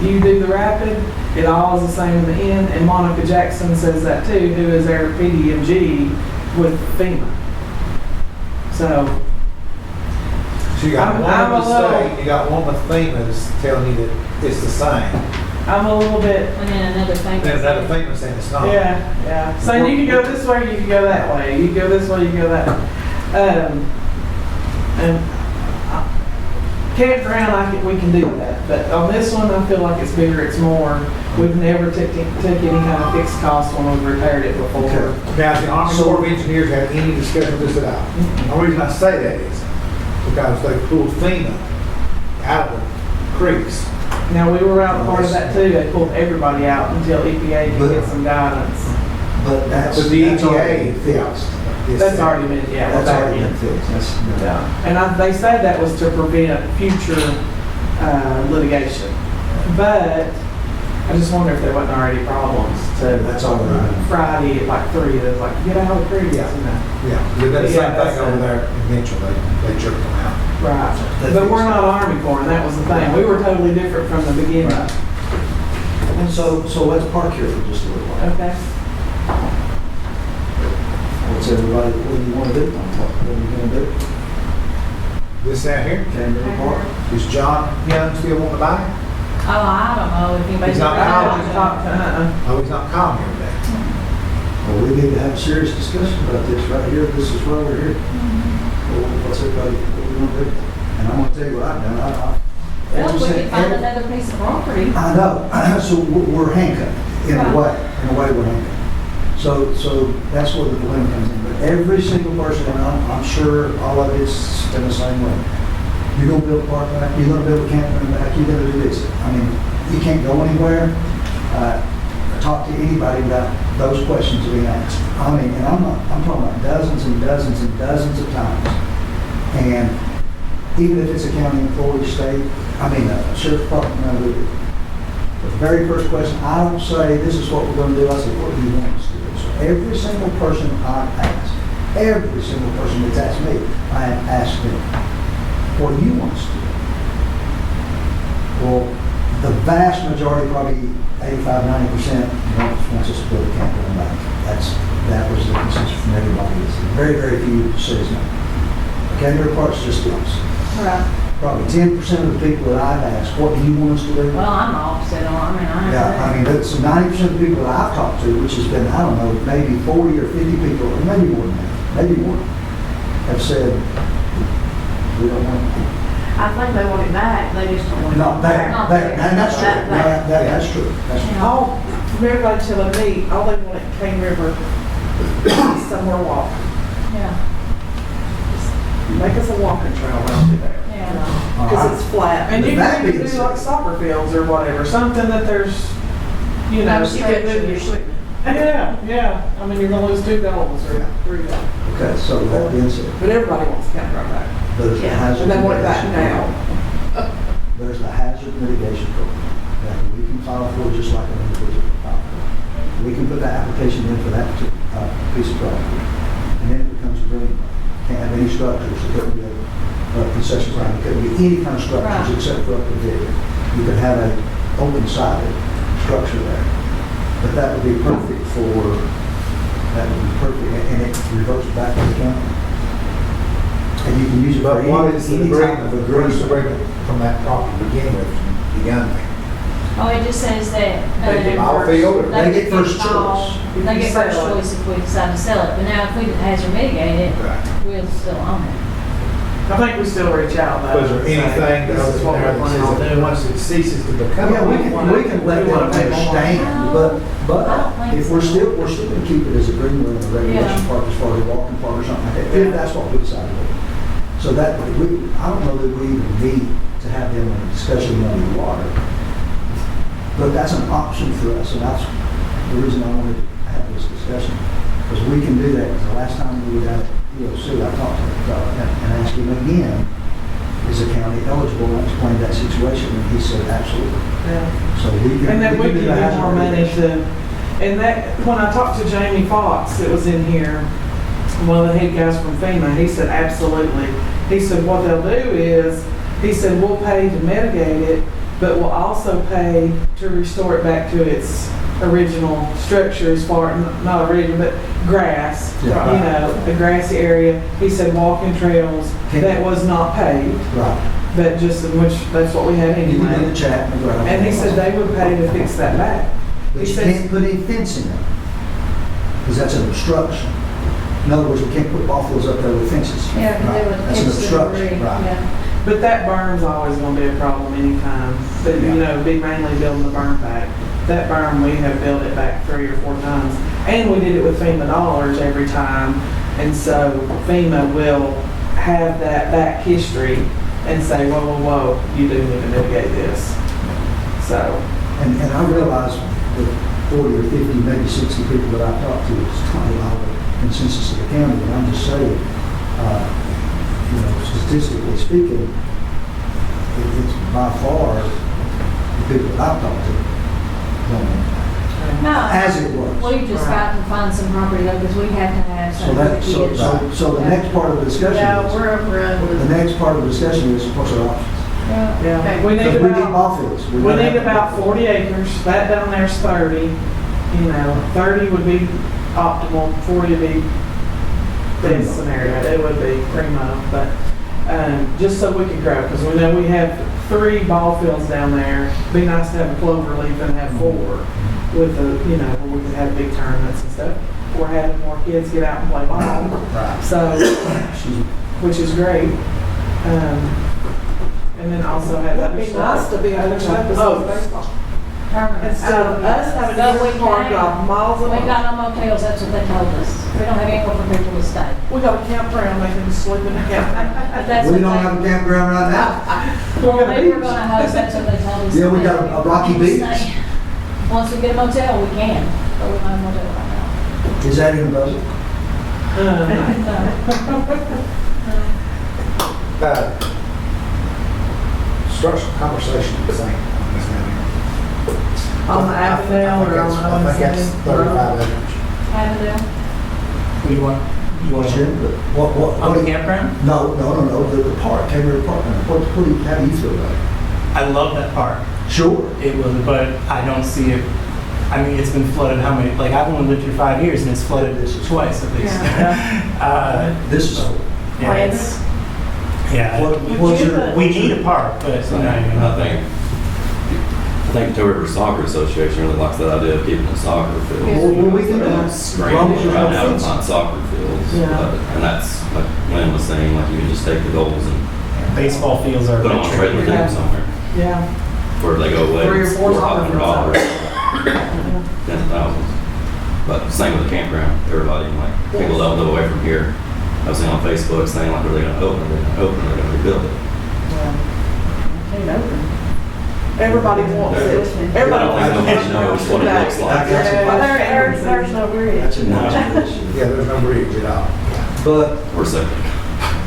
You do the rapid, it all is the same in the end, and Monica Jackson says that too, who is our PDMG with FEMA. So, So you got I'm one a with the little- state, you got one with FEMA that's telling you that it's the same. I'm a little bit, And then another thing. Then another FEMA saying it's not. yeah. Saying you can go this way, you can go that way. You can go this way, you can go that way. And campground, we can do that. But on this one, I feel like it's bigger, it's more. We've never took any kind of fixed cost when we've repaired it before. Okay. Now, has the Army Corps of Engineers had any discussion with this at all? The reason I say that is because they pulled FEMA out of the creeks. Now, we were out part of that too. They pulled everybody out until EPA could get some guidance. But that's But the that's already EPA fixed. That's already been, yeah. we're That's back already in. been fixed. That's, Yeah, and they said that was to prevent future litigation. But I just wonder if there wasn't already problems to. That's all right. Friday at like 3, they was like, get out of the creek, you know. Yeah, they've done the same Yeah, that's thing over there in Mitchell. They jerked them out. Right. That But we're fixed not Army Corps, and that was the thing. We were totally different from the beginning. Right. And so let's park here for just a little while. Okay. What's everybody, what do you want to do? What are you going to do? This out here, Cane River Park? is John Young still wanting to buy it? Oh, I don't know if anybody's. He's not I calling. haven't talked to, Oh, he's not calling here today. Well, we need to have a serious discussion about this right here. This is why we're here. Well, what's everybody, what we going to do? And I'm going to tell you what I've done. Well, we could find another piece of property. I know, so we're handcuffed in a way, we're handcuffed. So that's where the dilemma comes in. But every single person, and I'm sure all of it's been the same way. You're gonna build a park back, you're gonna build a campground back, you're gonna do this. I mean, you can't go anywhere, talk to anybody without those questions being asked. I mean, and I'm talking about dozens and dozens and dozens of times. And even if it's a county employee, state, a sheriff's department member, the very first question, I don't say, this is what we're going to do. I say, what do you want us to do? So every single person I ask, every single person that's asked me, I have asked them, what do you want us to do? Well, the vast majority, probably 85–90%, wants us to build a campground back. That was the consensus from everybody. Very, very few says no. Cane River Park's just us. Right. probably 10% of the people that I've asked, what do you want us to do? Well, I'm opposite on, I mean, Yeah, I mean, that's 90% of the people that I've talked to, which has been, I don't know, maybe 40 or 50 people, or maybe more than that, maybe more, have said, we don't want it. I think they want it back, they just don't want it. Not there, Not there, there. and that's true, That- that's true, that's true. All, from everybody till they meet, all they want at Cane River is somewhere to walk. Yeah, Make us a walking trail around through there. yeah. Because it's flat. And you That can being do said- like soccer fields or whatever, something that there's, you know, No you can move your structures. equipment. Yeah, yeah. I mean, you're gonna lose 2 goals or 3 goals. Okay, so that being said, But everybody wants the campground back. there's the Yeah, hazard. And they want it back mitigation now. program. There's the hazard mitigation program that we can file for just like an individual can file for. We can put the application in for that piece of property. And then it becomes a green. Can't have any structures, it couldn't be a concession stand, it couldn't be any kind of structures Right. except for up to there. You could have an open-sided structure there. But that would be perfect for, that would be perfect, and it reverts back to the county. And you can use it for But what is the any type agreement, of the first agreement. agreement from that property to begin with, from the young man? Oh, it just says that. They get Ball field or? They get first ball- choice. If They you get first sell it. choice if we decide to sell it, but now if we hazard mitigate it, Right. we'll still own it. I think we still reach out though. Was there and say, anything this other is than what there we're that planning on says that doing. once it ceases to become? Yeah, we can let them understand, but if we're still gonna keep it as a greenway and a recreation Yeah. park as far as a walking park or something like that, if that's what we decide to do. So that, I don't know that we even need to have them in a discussion on the water. But that's an option for us, and that's the reason I wanted to have this discussion. Because we can do that, because the last time we were down at EOC, I talked to him about it and asked him again, is the county eligible? And I explained that situation, and he said, absolutely. Yeah. So we can. And then we can can do give the them hazard more money mitigation. to, and that, when I talked to Jamie Fox, that was in here, one of the head guys from FEMA, he said, absolutely. He said, what they'll do is, he said, we'll pay to mitigate it, but we'll also pay to restore it back to its original structure as far, not original, but grass, you Yeah. know, the grassy area. He said walking trails, that was not paved, Right. but just in which, that's what we had You can anyway. do the chat and the ground. And he said they would pay to fix that back. But He you said, can't put any fencing in, because that's an obstruction. In other words, we can't put ball fields up there with fences. Yeah, because Right. they would That's an pitch the obstruction, debris, right. yeah. but that berm's always gonna be a problem anytime. But, you know, be mainly building the berm back. That berm, we have built it back 3 or 4 times. And we did it with FEMA dollars every time. And so FEMA will have that back history and say, whoa, whoa, whoa, you do need to mitigate this. So, And I realize that 40 or 50, maybe 60 people that I've talked to, it's not a lot of consensus of the county, and I'm just saying, you know, statistically speaking, it's by far the people that I've talked to don't want it. No, As it was. we've just got to find some property though, because we have to have So some. that, so the next part of the discussion Yeah, is, we're overrun the with. next part of the discussion is what's our options? Yeah. yeah, we need Because we need about, ball fields. we need about 40 acres. That down there's 30. You know, 30 would be optimal, 40 would be best scenario. It would be primo, but just so we can grow, because we know we have 3 ball fields down there. Be nice to have a clover leaf and have 4 with the, you know, where we could have big tournaments and stuff. We're having more kids get out and play ball, Right. so, She's- which is great. And then also have other stuff. to be able to have Oh. baseball. Tournaments. Instead of us having But to we get parked can't. off miles We away. got no motels, that's what they told us. We don't have anywhere for people to stay. We got a campground, they can sleep in the campground. But that's We what don't they- have a campground right now. Well, they were gonna host, that's what they told us. Yeah, we got a rocky beach. Once we get a motel, we can, but we don't have a motel right Is that in the budget? now. Structural conversation at the same on this matter. On the Avondale or on the I think that's ONC? 35 acres. Avondale. You want Sure, but what? on the campground? No, the park, Cameron Park. How do you feel about it? I love that park. Sure. It was, but I don't see it. I mean, it's been flooded how many? Like I've only lived here 5 years, and it's flooded This is- twice at least. This is, Yeah, Yeah, What's your, we need a park, but, you know, I think the Toe River Soccer Association really likes that idea of keeping the soccer fields. Well, we can do They're that. screaming right now to find soccer fields. Yeah. And that's, like Lynn was saying, like you can just take the goals and baseball fields are. put them on a trailer Yeah. team somewhere Yeah. where they go away. 3 or 4 soccer $400, fields. tens of thousands. But same with the campground. Everybody, like, people don't live away from here. I was seeing on Facebook saying, like, are they going to open? Are they going to open? Are they going to rebuild it? Can't open. Everybody wants it. I Everybody don't think wants nobody knows what it looks like. Well, there's no bridge. that's another issue. Yeah, there's no bridge at all. But, We're septic.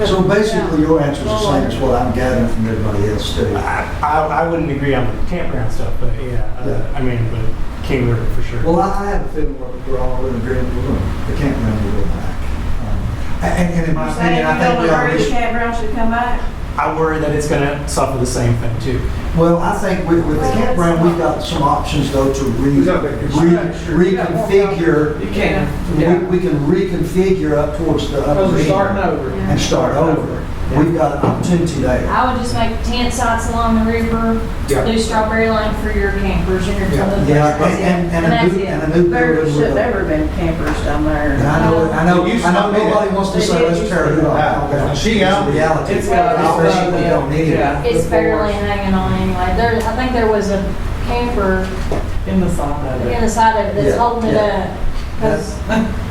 so basically your answer's the same as what I'm gathering from everybody else too. I wouldn't agree on the campground stuff, but yeah, Yeah. I mean, but King River for sure. Well, I have a feeling we're all in agreement, the campground will go back. And in my You're saying opinion, I you think don't we ought agree the to. campground should come back? I worry that it's gonna suffer the same thing too. Well, I think with the campground, we've got some options though to reconfigure. You can, We can reconfigure up towards the upper Because we're starting end over. and start over. We've got an opportunity there. I would just make tent sites along the river, Yeah. do strawberry lane for your campers and your totally. Yeah, and that's a new, it. and a new There building should with a. never been campers down there. And I know nobody wants to say, let's tear it up. Yeah. She owned it. Reality. It's got- Especially if we don't need it. Yeah. It's barely hanging on anyway. There, I think there was a camper In the side of in it. the side of it that's Yeah, holding it yeah. up. Cause,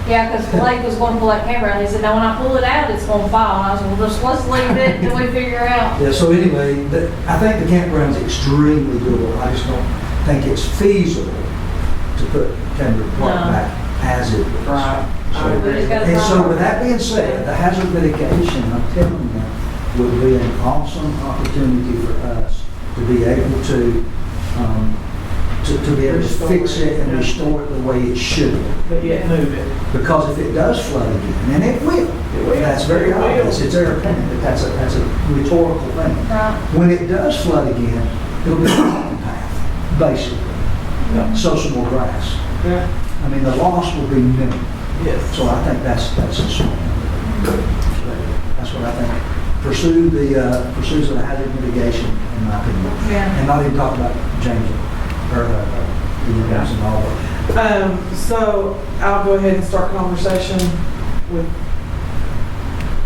yeah, cause Blake was going to pull that camera out. He said, now when I pull it out, it's gonna fall. And I was, well, just let's leave it until we figure out. Yeah, so anyway, I think the campground's extremely doable. I just don't think it's feasible to put Cambridge Park No. back as it was. Right. So, We just gotta and so find- with that being said, the hazard mitigation, I'm telling you, would be an awesome opportunity for us to be able to be able to fix it and restore it the way it should be. But yet move it. Because if it does flood again, and it will, will. that's very It will. obvious, it's their opinion, but that's a rhetorical thing. Right. When it does flood again, it'll be a walking path, basically. Yeah. So some more grass. Yeah. I mean, the loss will be minimal. Yes. So I think that's a smart. That's what I think. Pursues of the hazard mitigation, in my opinion. Yeah. And not even talk about James or the units and all that. So I'll go ahead and start conversation with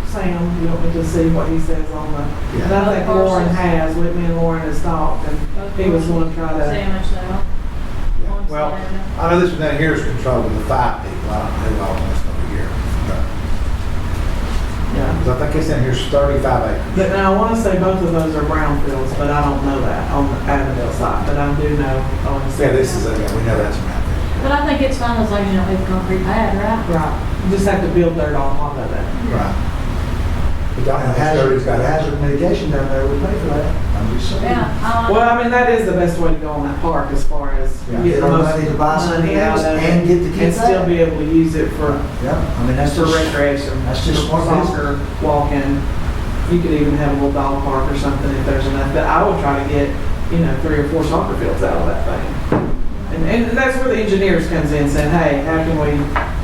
Sam. You want me to see what he says on the, and I think Lauren has, with me and Lauren has talked, and he was going to try to. Sandwich though. Yeah. Well, I know this one down here is controlled with the 5 people. I don't know who all wants over here. Yeah. Because I think it's in here's 35 acres. But now I want to say both of those are brownfields, but I don't know that on the Avondale side, but I do know on the. Yeah, this is, we know that's around there. But I think it's fine as long as you don't leave a concrete pad, right? Right, you just have to build dirt on top of it. Right. But The Don hazard, Sturdy's got a hazard mitigation down there would pay for that. I'm just saying. Yeah. I Well, like I mean, that is the best way to go on that park as far as Yeah, get get the our most money to buy some money out of it and get the and kids still out. be able to use it for Yeah, I mean, that's for just, recreation. that's just for smart soccer, walking. You could even have a little dog park or something if there's enough. But I would try to get, 3 or 4 soccer fields out of that thing. And that's where the engineers comes in saying, hey, how can we,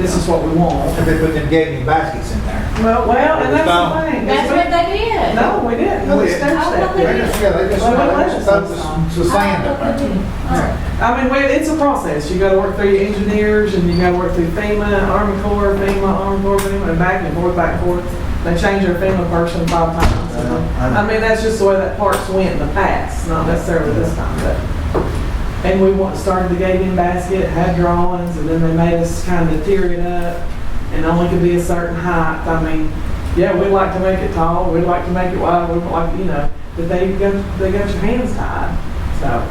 this is what we want. If they put them gaming baskets in there. Well, and that's the thing. That's what they did. No, we didn't. No, We they didn't. staged that. They They just, yeah, they just, Well, they let's just throw just- the sand up I thought they there. did. Oh. I mean, it's a process. You gotta work through your engineers and you gotta work through FEMA, Army Corps, FEMA, and back and forth. They change their FEMA person 5 times. I mean, that's just the way that parks went in the past, not necessarily this time, but. And we started the gating basket, had drawings, and then they made us kind of tear it up and only could be a certain height. I mean, yeah, we'd like to make it tall, we'd like to make it wide, we'd like, but they got your hands tied, so.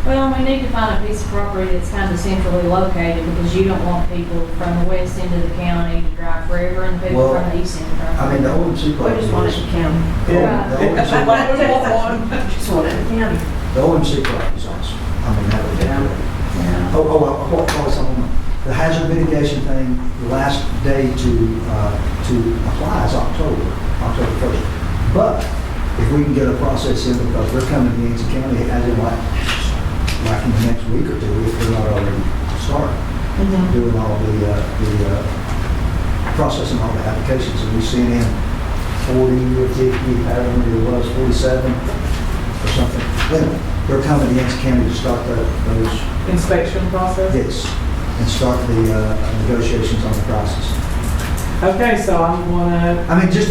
Well, we need to find a piece of property that's kind of centrally located because you don't want people from the west end of the county to drive forever and people Well, from the east end to drive. I mean, the OMC We property. just want it to count. The OMC Just want it to count. The OMC property is awesome. I mean, that would be great. Yeah. The hazard mitigation thing, the last day to apply is October 1st. But if we can get a process in, because they're coming to Yancey County, as in like in the next week or 2, if they're not already started, doing all the processing all the applications, and we sent in 40 or 50, however many it was, 47 or something. Then they're coming to Yancey County to start those, Inspection process? yes, and start the negotiations on the prices. Okay, so I'm gonna, I mean, just,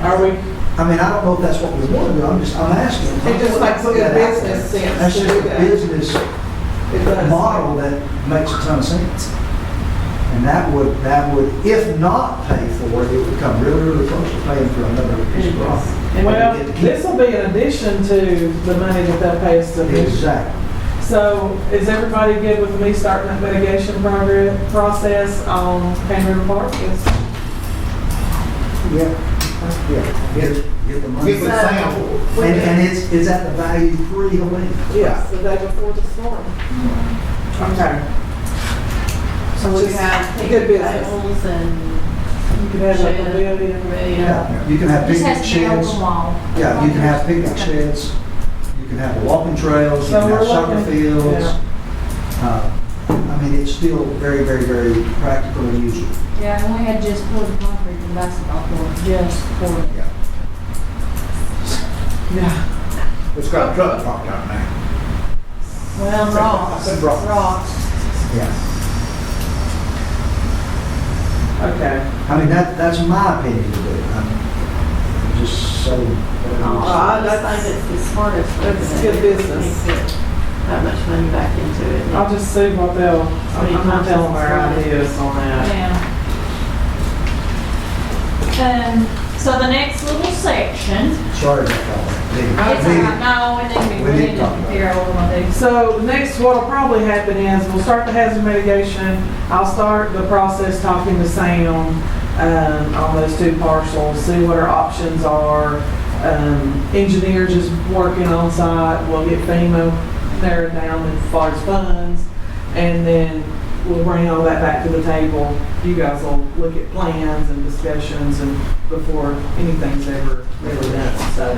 are we, I mean, I don't know if that's what we want to do, I'm asking. It just makes good business sense That's to just do a that. business It does. model that makes a ton of sense. And that would, if not paid for, it would come really, really close to paying for another piece of property. And well, we get to keep- this will be in addition to the money that they'll pay us to do. Exactly. So is everybody good with me starting that mitigation process on Cane River Park? Yes. Yeah. Get the money. Get the sample. And it's at the value-free link. Yes, the day before the storm. Okay. So we Just have good picnic business. tables and You can have like a Shed. pavilion. Yeah, you can have Just has picnic to be sheds. open wall. Yeah, you can have picnic sheds, you can have walking trails, you So can have we're soccer looking- fields. I mean, it's still very, very, very practical and usable. Yeah, and we had just poured the concrete in the basketball court, just poured it. Yeah. It's got a truck parked out there. Well, rocks, Said rocks. rocks. Yeah. Okay. I mean, that's my opinion to do. I'm just saying. I I just think it's the smartest way to That's do it. good business. You can't put that much money back into it. I'll just see what they'll, I'm not telling our ideas on that. Yeah. So the next little section, Sorry about that. it's all right, no, We we need need to to talk about figure out what we're gonna do. So the next, what'll probably happen is, we'll start the hazard mitigation. I'll start the process talking to Sam, on those two parcels, see what our options are. Engineers is working on site, we'll get FEMA narrowed down as far as funds, and then we'll bring all that back to the table. You guys will look at plans and discussions and before anything's ever really done, so.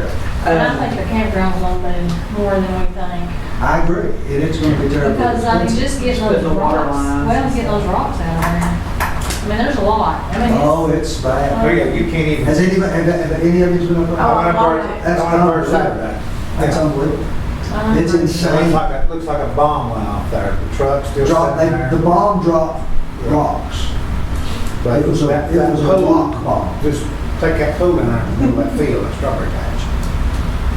And I think the campground's gonna move more than we think. I agree, and it's gonna be terrible. Because, I mean, just getting Putting those the water rocks, lines. well, getting those rocks out of there. I mean, there's a lot. I mean, Oh, it's bad. Oh, yeah, you can't even. Has anybody, have any of you been up? Oh, I went up there, That's I went up there Saturday. That's Yeah. unbelievable. It's It insane. looks like a bomb went off there. The truck's still Drop, sitting there. the bomb dropped rocks. But It was a that rock pool, bomb. just take that pool in there in the middle of that field, that strawberry patch.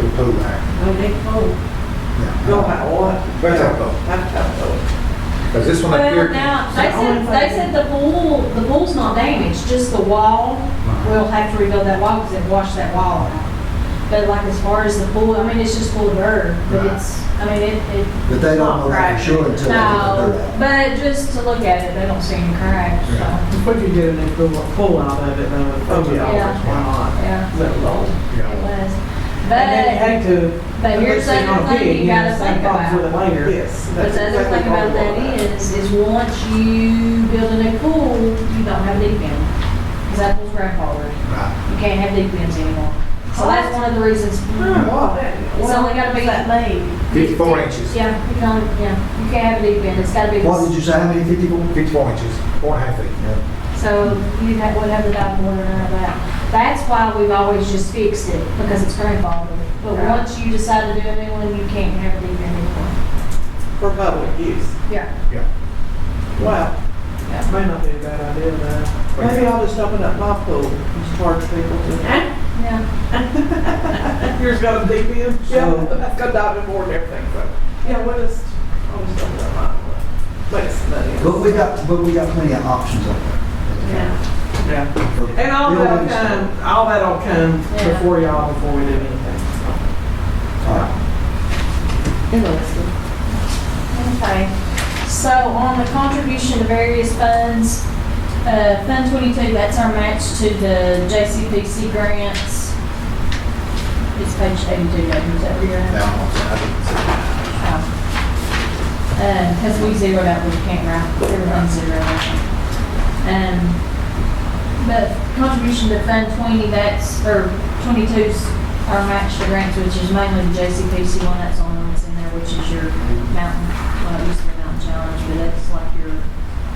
Big pool there. No big hole. Go about what? That's our pool. That's how Because this one up well, here. now, they said the pool's not damaged, just the wall. We'll have to rebuild that wall because they've washed that wall out. But like as far as the pool, I mean, it's just full of dirt, but Right. it's, I mean, it. But they don't not know that cracked. for sure until they get the No, dirt out. but just to look at it, they don't see any cracks, so, If we could get a new pool out of it, then with $50, Yeah. why not? yeah, That was old. it was. And then you But, hate to. but here's the unless other you're thing you gotta know, think same problems with about. it later. Yes. But the other thing about that is once you build a new pool, you don't have deep end. Because that pool's grandfathered. Right. You can't have deep ends anymore. So that's one of the reasons. It's only gotta be. That made. 54 inches. Yeah, you can only, yeah, you can't have a deep end, it's gotta be. What did you say, how many, 54? 54 inches, 4.5 feet. So you would have to dive more than that. That's why we've always just fixed it, because it's grandfathered. But once you decide to do a new one, you can't have a deep end anymore. For public use. Yeah. Wow. May not be a bad idea, though. Maybe I'll just open up my pool and charge people to. Yeah. Yours got a deep end? So- Yeah, that's got diving board and everything, so. Yeah, I'll just open up mine. Make some money. But we got plenty of options up there. Yeah. Yeah. For And building stuff. all that'll come Yeah. before y'all, before we do anything. All right. Interesting. Okay, so on the contribution to various funds, Fund 22, that's our match to the JCPC grants. It's page 82, that was over here. Down on the side. Because we zeroed out with the campground, everything's zeroed out. But contribution to Fund 20, that's, or 22's our match to grants, which is mainly the JCPC one, that's the only one that's in there, which is your mountain, well, it used to be mountain challenge, but that's like your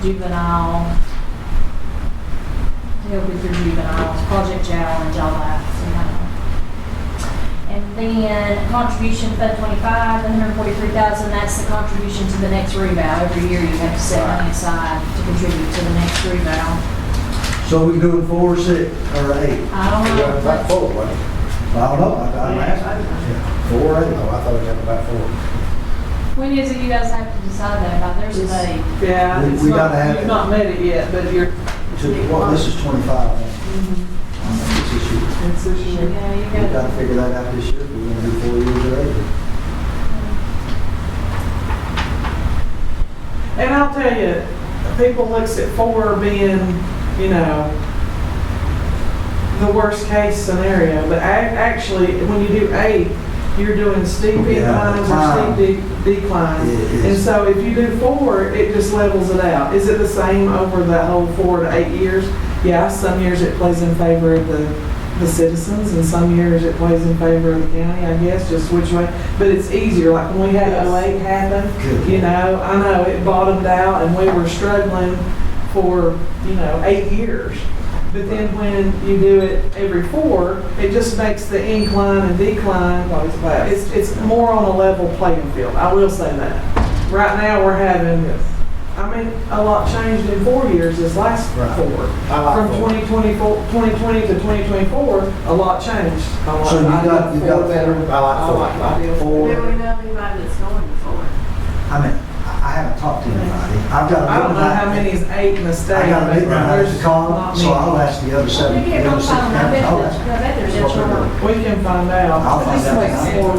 juvenile help with your juveniles, Project Challenge, all that, so, And then contribution fund 25, 143,000, that's the contribution to the next revow. Every year you have to set money aside to contribute to the next revow. So we doing 4, 6, or 8? I don't We got about know. 4, wasn't it? I don't know, I'm asking. 4, 8. Oh, I thought we got about 4. When is it you guys have to decide that by? There's a date. Yeah, We- it's we not, gotta have you've it. not met it yet, but you're, Well, this is 25. I think it's this year. it's this year. Yeah, you We gotta got figure that out this year, if we're gonna do 4 years or 8. And I'll tell you, people looks at 4 being, you know, the worst case scenario, but actually, when you do 8, you're doing steep Yeah, inclines climb. or steep declines. It is. And so if you do 4, it just levels it out. Is it the same over the whole 4 to 8 years? Yeah, some years it plays in favor of the citizens, and some years it plays in favor of the county, I guess, just which way. But it's easier, like when we had 08 happen, Good. you know, I know it bottomed out and we were struggling for, 8 years. But then when you do it every 4, it just makes the incline and decline, it's more on a level playing field. I will say that. Right now, we're having, a lot changed in 4 years, this last Right. 4. I like From 4. 2020 to 2024, a lot changed. So you got- you got better. I like 4. ideal. 4. Do we know anybody that's going before? I mean, I haven't talked to anybody. I've got a I don't know how midnight- many is 8 in the state. I got a but midnight there's to call, not so I'll many. ask the other 7. We can't the other find 6 them. I counties. bet I'll there's- ask I bet there's what they're extra. doing. We can find out. I'll find This out. makes more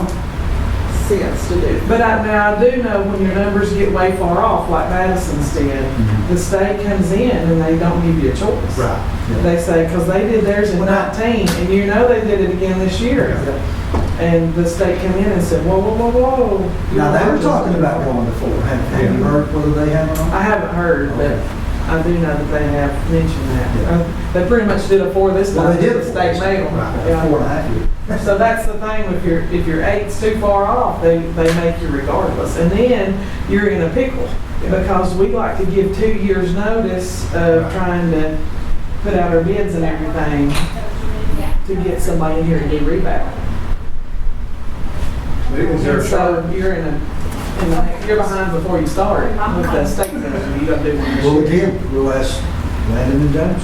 sense to do. But now I do know when your numbers get way far off, like Madison's did, the state comes in and they don't give you a choice. Right. Yeah. They say, because they did theirs in Well, now- 19, and they did it again this year. And the state came in and said, whoa, whoa, whoa, whoa. Now, they were talking about going to 4. Have you heard whether they have or I not? haven't heard, but Okay. I do know that they have mentioned that. Yeah. They pretty much did a 4 this Well, time. they did. The state made them. Right, Yeah. 4.5 years. So that's the thing, if your 8's too far off, they make you regardless. And then you're in a pickle, because we like to give 2 years' notice of trying to put out our bids and everything to get somebody in here to do revow. Is there a And so you're you're behind before you start with the state system. You gotta do one this Well, year. again, we'll ask Landon and James,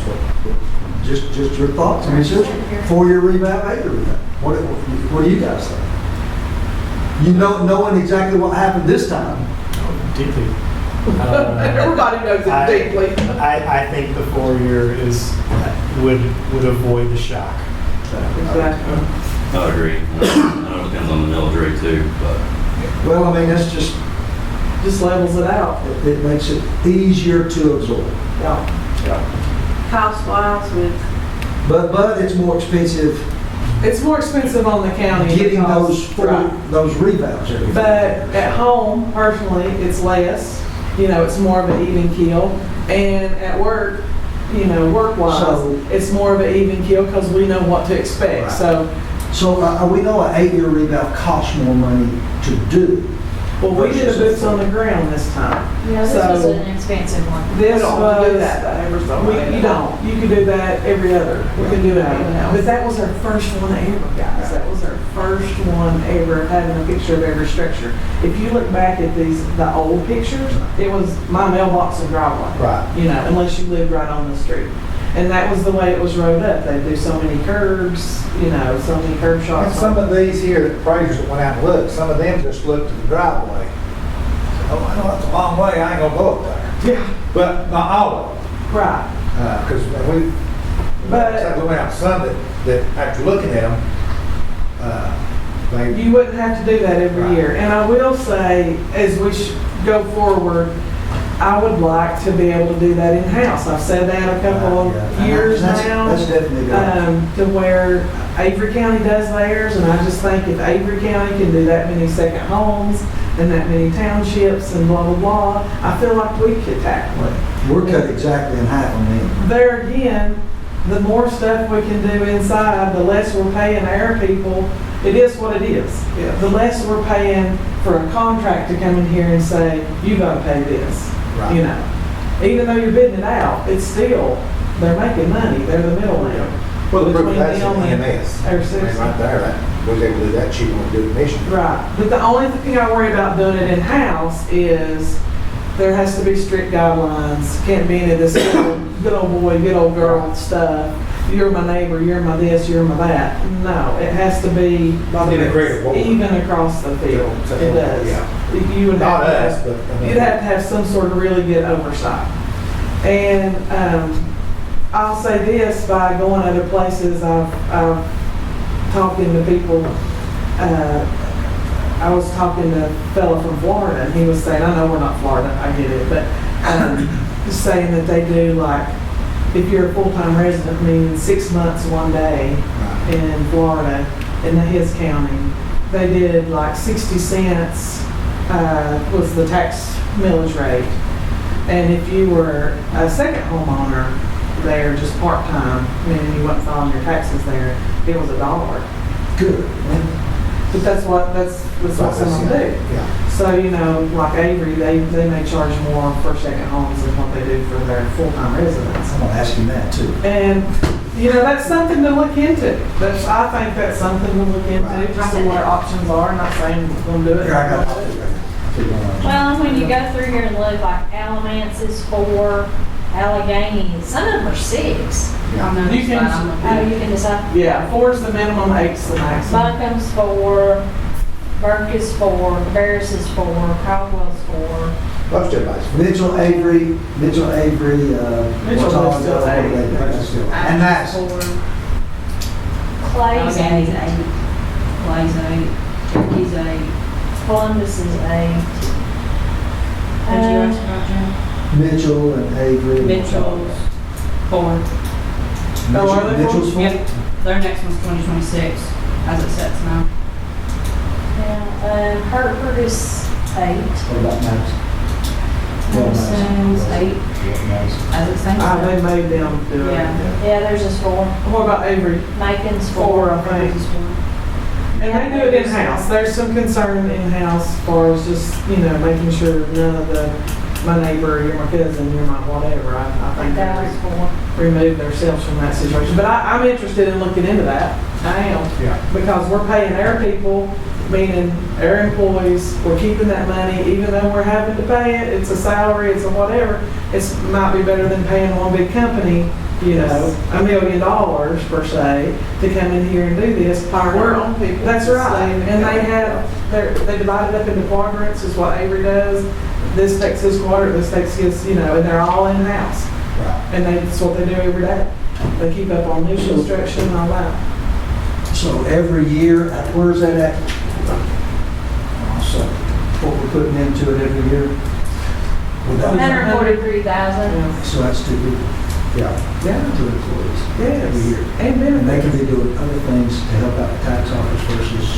just your thoughts. I mean, it's just 4-year revamp, 8-year revamp. What do you guys think? You know, knowing exactly what happened this time. Deeply. Everybody knows it deeply. I think the 4-year would avoid the shock. Exactly. I would agree. I know it depends on the military too, but Well, I mean, that's just, Just levels it out. it makes it easier to absorb. Yeah. Cost wise with, But it's more expensive It's more expensive on the county. getting because- those those revamps every But at home, personally, it's less, it's more of an even keel. And at work, work-wise, So- it's more of an even keel because we know what to expect. Right. So, So we know an 8-year revamp costs more money to do. well, we did a boots on the ground this time. Yeah, this was So- an expensive one. This We don't have to do was, that, though, ever so much. you don't. You can do that every other. We can do it. But that was our first one ever, guys. That was our first one ever, having a picture of every structure. If you look back at the old pictures, it was my mailbox and driveway. Right. Unless you lived right on the street. And that was the way it was wrote up. They do so many curbs, so many curb And shots. some of these here, the appraisers that went out and looked, some of them just looked at the driveway. Said, oh, I know that's a long way, I ain't gonna go up there. Yeah, But not all of them, right. because we went out Sunday, that after looking at them, they, You wouldn't have to do that every Right. year. And I will say, as we go forward, I would like to be able to do that in-house. I've said that a couple of Yeah. years That's now. definitely good. To where Avery County does theirs, and I just think if Avery County can do that many second homes and that many townships and blah, blah, blah, I feel like we could tackle it. We're cut exactly in half on them. There again, the more stuff we can do inside, the less we're paying our people. It is what it is. The less we're paying for a contract to come in here and say, you gotta pay this. Right. Even though you're bidding it out, it's still, they're making money, they're the middleman. Well, the proof Between that's them in and EMS. our I mean, citizens. right there, that, was able to do that cheap on good mission. Right, but the only thing I worry about doing it in-house is there has to be strict guidelines. Can't be any of this good old boy, good old girl stuff. You're my neighbor, you're my this, you're my that. No, it has to be In a creative board. even across the field. It does. Yeah. You would have Not to us, have, but. I mean- you'd have to have some sort of really good oversight. And I'll say this, by going other places, I've talking to people, I was talking to a fellow from Florida, and he was saying, I know we're not Florida, I get it, but just saying that they do like, if you're a full-time resident, meaning 6 months, 1 day in Florida, in his county, they did like 60 cents was the tax millage rate. And if you were a second homeowner there, just part-time, meaning you wasn't filing your taxes there, it was $1. Good. But that's what some of them do. Yeah. So, you know, like Avery, they may charge more for second homes than what they do for their full-time residents. I'm gonna ask him that too. And, you know, that's something to look into. I think that's something to look into, just see what our options are. Not saying we're gonna do it. Here, I got it. Well, when you go through here and look, like Alamance is 4, Allegheny, some of them are 6. I know You that's can- what I'm looking Oh, at. you can decide. Yeah, 4 is the minimum, 8's the maximum. Buncombe's 4, Burke is 4, Barris is 4, Caldwell's 4. Most everybody's. Mitchell, Avery, Mitchell is still 8. And that's, 4. Clay's Allegany's 8, 8. Clay's 8. Turkey's 8. Columbus is 8. What'd you ask about, Jen? Mitchell and Avery. Mitchell's 4. Oh, are they Mitchell's full? Yep. Their next one's 2026, as it sets now. Yeah, Hartford is 8. What about Madison? Madison's 8, Madison. as it stands. They made them do it. Yeah. Yeah, there's just 4. What about Avery? Macon's 4, 4. I think. And they do it in-house. There's some concern in-house as far as just, you know, making sure none of my neighbor, you're my cousin, you're my whatever. I think Dallas they 4. remove themselves from that situation. But I'm interested in looking into that. I am. Yeah. Because we're paying our people, meaning our employees, we're keeping that money, even though we're having to pay it, it's a salary, it's a whatever. It might be better than paying one big company, you know, $1 million per se, to come in here and do this. We're on people. That's right. And they divide it up into quadrants is what Avery does. This takes his quadrant, this takes his, you know, and they're all in-house. Right. And that's what they do every day. They keep up on new construction and all that. So every year, where's that at? So what we're putting into it every year? Without- 143,000. Yeah. So that's 2 people, Yeah. Yeah. 2 employees Yes. every year. And And they benefits. can be doing other things to help out the tax office versus,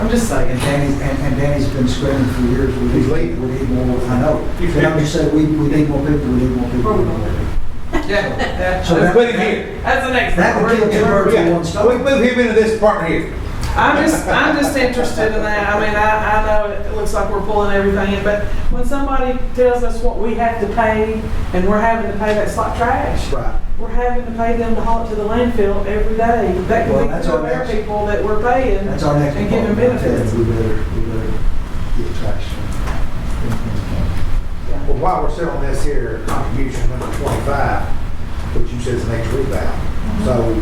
I'm just saying. and Danny's been screaming for years, we He's need, leaving. we need more, I know. He's And I'm just saying, we need more people, we need more people. we need more people. Yeah. So Let's that- put him here. That's the next That would thing. kill 2 birds with Yeah. one We stone. move him into this department here. I'm just interested in that. I mean, I know it looks like we're pulling everything in, but when somebody tells us what we have to pay and we're having to pay, that's like trash. Right. We're having to pay them to haul it to the landfill every day. That Well, can be that's two our of our next- people that we're paying That's our next and giving department. benefits. We better get traction. Well, while we're still on this here contribution number 25, which you said is the next rebound. So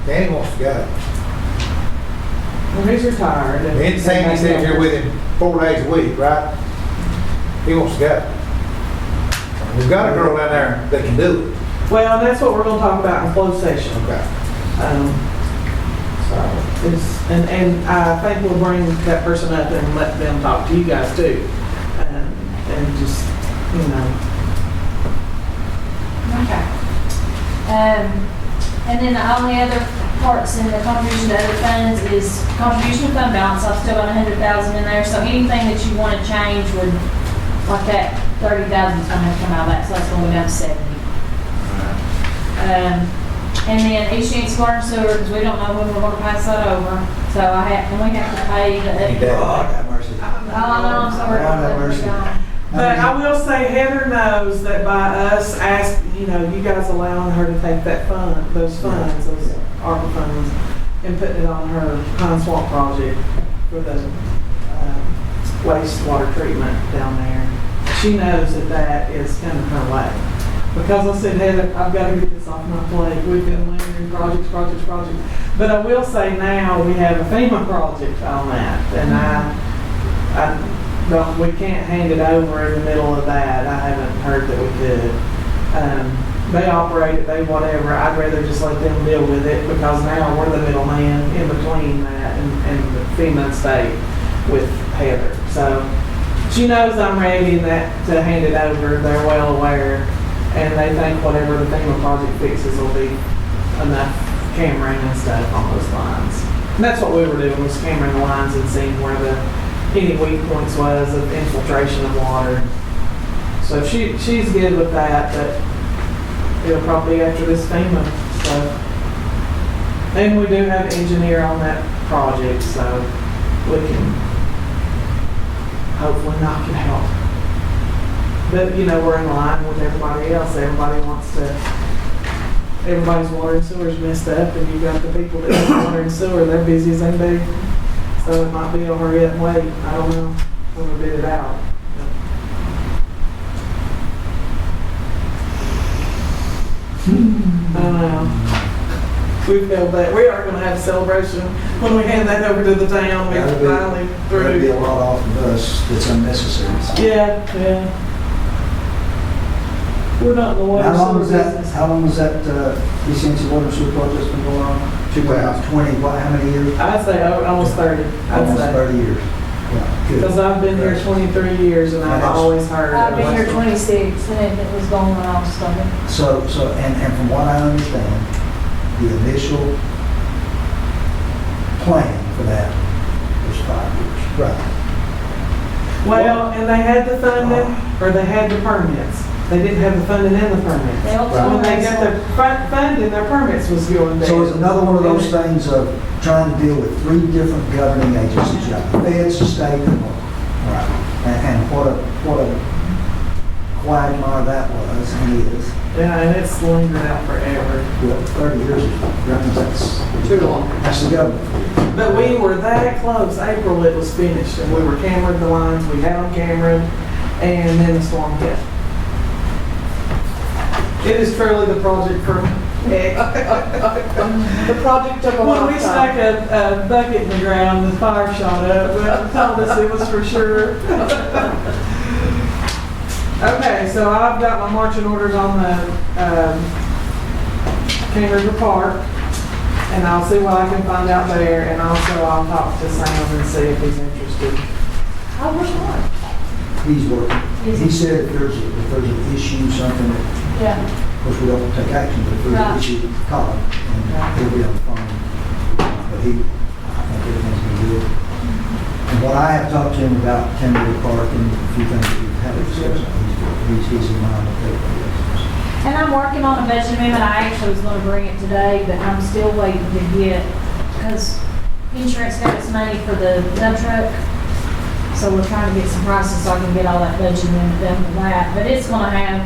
Danny wants to go. Well, he's retired. Me and Sandy sitting here with him 4 days a week, right? He wants to go. We've got a girl down there that can do it. Well, and that's what we're gonna talk about in closed session. Okay. So and I think we'll bring that person up and let them talk to you guys too. And just, you know. Okay. And then the only other parts in the contribution to other funds is contribution to fund balance. I've still got 100,000 in there. So anything that you want to change would, like that 30,000 is going to have to come out of that. So that's going to go down to 70. And then East Yancey Water and Sewer, because we don't know when we're going to pass that over. So and we have to pay He the. does. God have mercy. Oh, no, I'm sorry. God have mercy. But I will say Heather knows that by us you guys allowing her to take that those ARPA funds, and putting it on her Pine Swamp project for the wastewater treatment down there. She knows that is coming her way. Because I said, Heather, I've got to get this off my plate. We've been layering projects. But I will say now we have a FEMA project on that, and we can't hand it over in the middle of that. I haven't heard that we could. They operate it, they whatever. I'd rather just let them deal with it because now we're the middleman in between that and the FEMA state with Heather. So she knows I'm ready to hand it over. They're well aware. And they think whatever the FEMA project fixes will be enough cameraing and stuff on those lines. And that's what we were doing, was cameraing the lines and seeing where any weak points was of infiltration of water. So she's good with that, but it'll probably be after this FEMA stuff. And we do have an engineer on that project, so we can hopefully knock it out. But, we're in line with everybody else. Everybody's water and sewer's messed up, and you've got the people that have water and sewer, they're busy as they be. So it might be a hurry up and wait. I don't know when we bid it out. I don't know. We feel that we are going to have a celebration when we hand that over to the town. We're finally through. There'll be a lot off of us that's unnecessary. Yeah. We're not in the water sewer business. How long has that Yancey water sewer project's been going on? 2020, how many years? I'd say almost 30. Almost 30 years. Yeah, good. Because I've been here 23 years and I've always heard. I've been here 26 and it was going when I was starting. So, and from what I understand, the initial plan for that was 5 years. Right. Well, and they had the funding, or they had the permits. They didn't have the funding and the permits. They also When they got the funding, their permits was going down. So it's another one of those things of trying to deal with 3 different governing agencies. You got the feds, the state, and local. Right. And what a quagmire that was and is. Yeah, and it's lingered out forever. Well, 30 years is, that's Too long. That's the government. But we were that close. April it was finished, and we were cameraing the lines. We had them cameraed, and then the storm hit. It is truly the project for The project took a when long we stuck time. a bucket in the ground, the fire shot up. Well, it told us it was for sure. Okay, so I've got my marching orders on the King River Park, and I'll see what I can find out there, and also I'll talk to Sam and see if he's interested. Oh, which one? He's working. He said if there's an issue, something that, Yeah. of course, we don't take action, but if there's an issue, call him, and he'll be on the phone. But I think everything's been good. And what I have talked to him about King River Park and a few things that we've had discussed, he's in mind with everybody else. And I'm working on a budget amendment. I actually was gonna bring it today, but I'm still waiting to get, because insurance got its money for the dump truck. So we're trying to get some prices so I can get all that budget amendment done for that. But it's gonna have,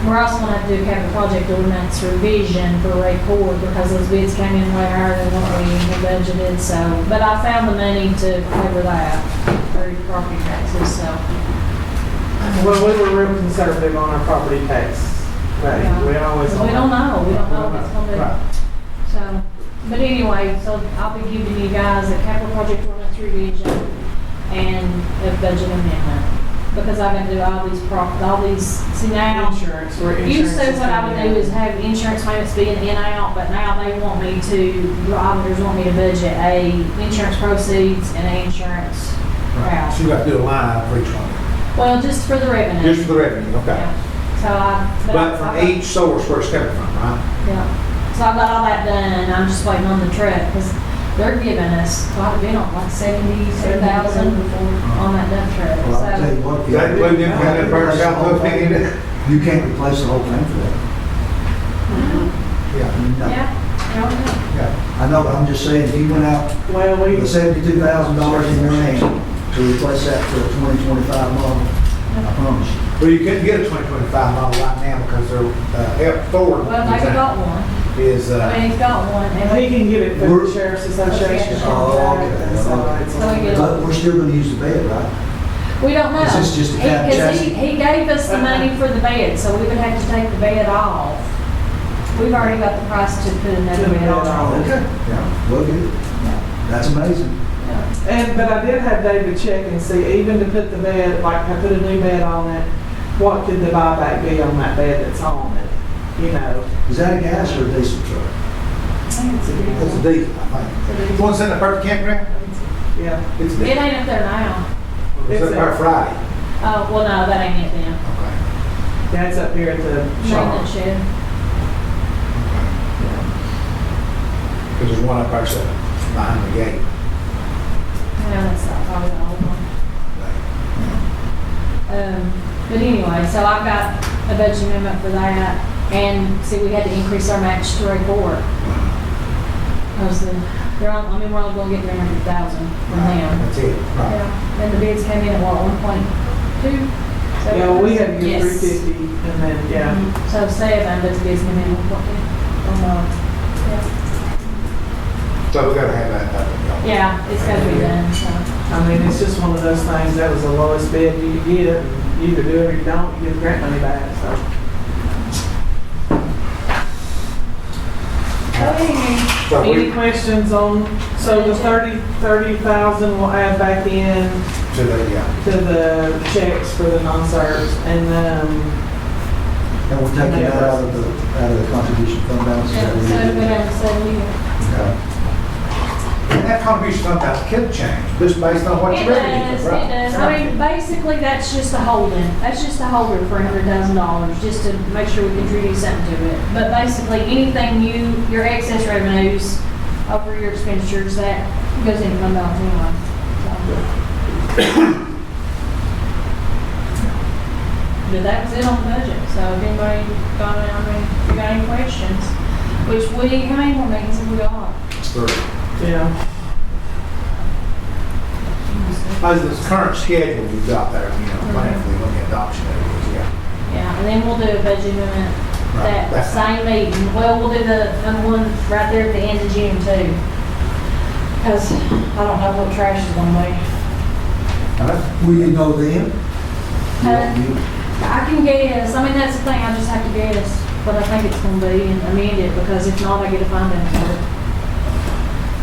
we're also gonna have to do a capital project ordinance revision for Ray Cord because those bids came in way higher than what we budgeted, so. But I found the money to cover that, for property taxes, so. Well, we were real conservative on our property tax rate. Yeah. We always. We don't know what it's gonna be. Right. So, but anyway, so I'll be giving you guys a capital project ordinance revision and a budget amendment. Because I'm gonna do all these, see now. Insurance, we're insurance. Usually what I would do is have insurance payments being in and out, but now they want me to, the auditors want me to budget insurance proceeds and insurance out. So you have to do a line for each one. Well, just for the revenue. Just for the revenue, okay. Yeah. So But from each source where it's coming from, right? Yeah. So I got all that done. I'm just waiting on the truck because they're giving us quite a bit on like 77,000 on that dump truck. Well, I'll tell you what. if you- That include them kind of burns out the thing in it? You can't replace the whole thing for that. Yeah. No. Yeah. Yeah. I know, but I'm just saying, if you went out Well, we, with $72,000 in your hand to replace that for a 2025 model, I promise you. Well, you couldn't get a 2025 model right now because they're, Ford Well, maybe got one. is, I mean, he's got one, He and can get it from the Sheriff's Association. Oh, okay. And so it's So we get But we're still gonna use the bed, right? we don't know. Is this just a cab Because chassis? he gave us the money for the bed, so we would have to take the bed off. We've already got the price to put another bed on. Okay, yeah, well, good. That's amazing. But I did have David check and see, even to put the bed, like I put a new bed on it, what could the buyback be on that bed that's on it? You know, Is that a gas or a diesel truck? I think it's a it's a diesel. diesel, I think. You want to send a perfect campground? Yeah. It's a It diesel. ain't up there now. It's up there Friday. Oh, well, no, that ain't it then. Okay. Yeah, it's up here at the shop. Maintenance shed. Because there's one up there sitting behind the gate. Yeah, that's not probably the old one. But anyway, so I've got a budget amendment for that, and see, we had to increase our match to a four. Because we're only gonna get 300,000 from them. That's it, right. Yeah, and the bids came in at what, 1.2? Yeah, well, we had to get Yes. 350 and then, yeah. So 7, but the bids came in at 1.2. So we gotta have that done. Yeah, it's gotta be done, so. I mean, it's just one of those things, that was the lowest bid you could get, and you either do it or you don't, you get the grant money back, so. So Any we, questions on, so the 30,000 we'll add back in to the, yeah. to the checks for the non-certs, and, And we're taking that out of the contribution fund balance? Is Yeah, that what so you're we doing? have 7 years. Okay. And that contribution fund balance could change, just based on what It your revenue does, is, it right? does. I mean, basically, that's just a holding. That's just a holder for $100,000, just to make sure we contribute something to it. But basically, anything your excess revenues over your expenditures, that goes into fund balance anyway. So. But that was it on the budget. So if anybody got any, if you got any questions, which how many more meetings have we got? yeah. As this current schedule we've got there, you know, plan for the adoption of it, yeah. Yeah, and then we'll do a budget amendment Right. that same meeting. Well, we'll do the one right there at the end of June too. Because I don't know what trash is gonna be. Will you know them? I can guess. I mean, that's the thing. I just have to guess what I think it's gonna be and amend it, because if not, I get a fine for it.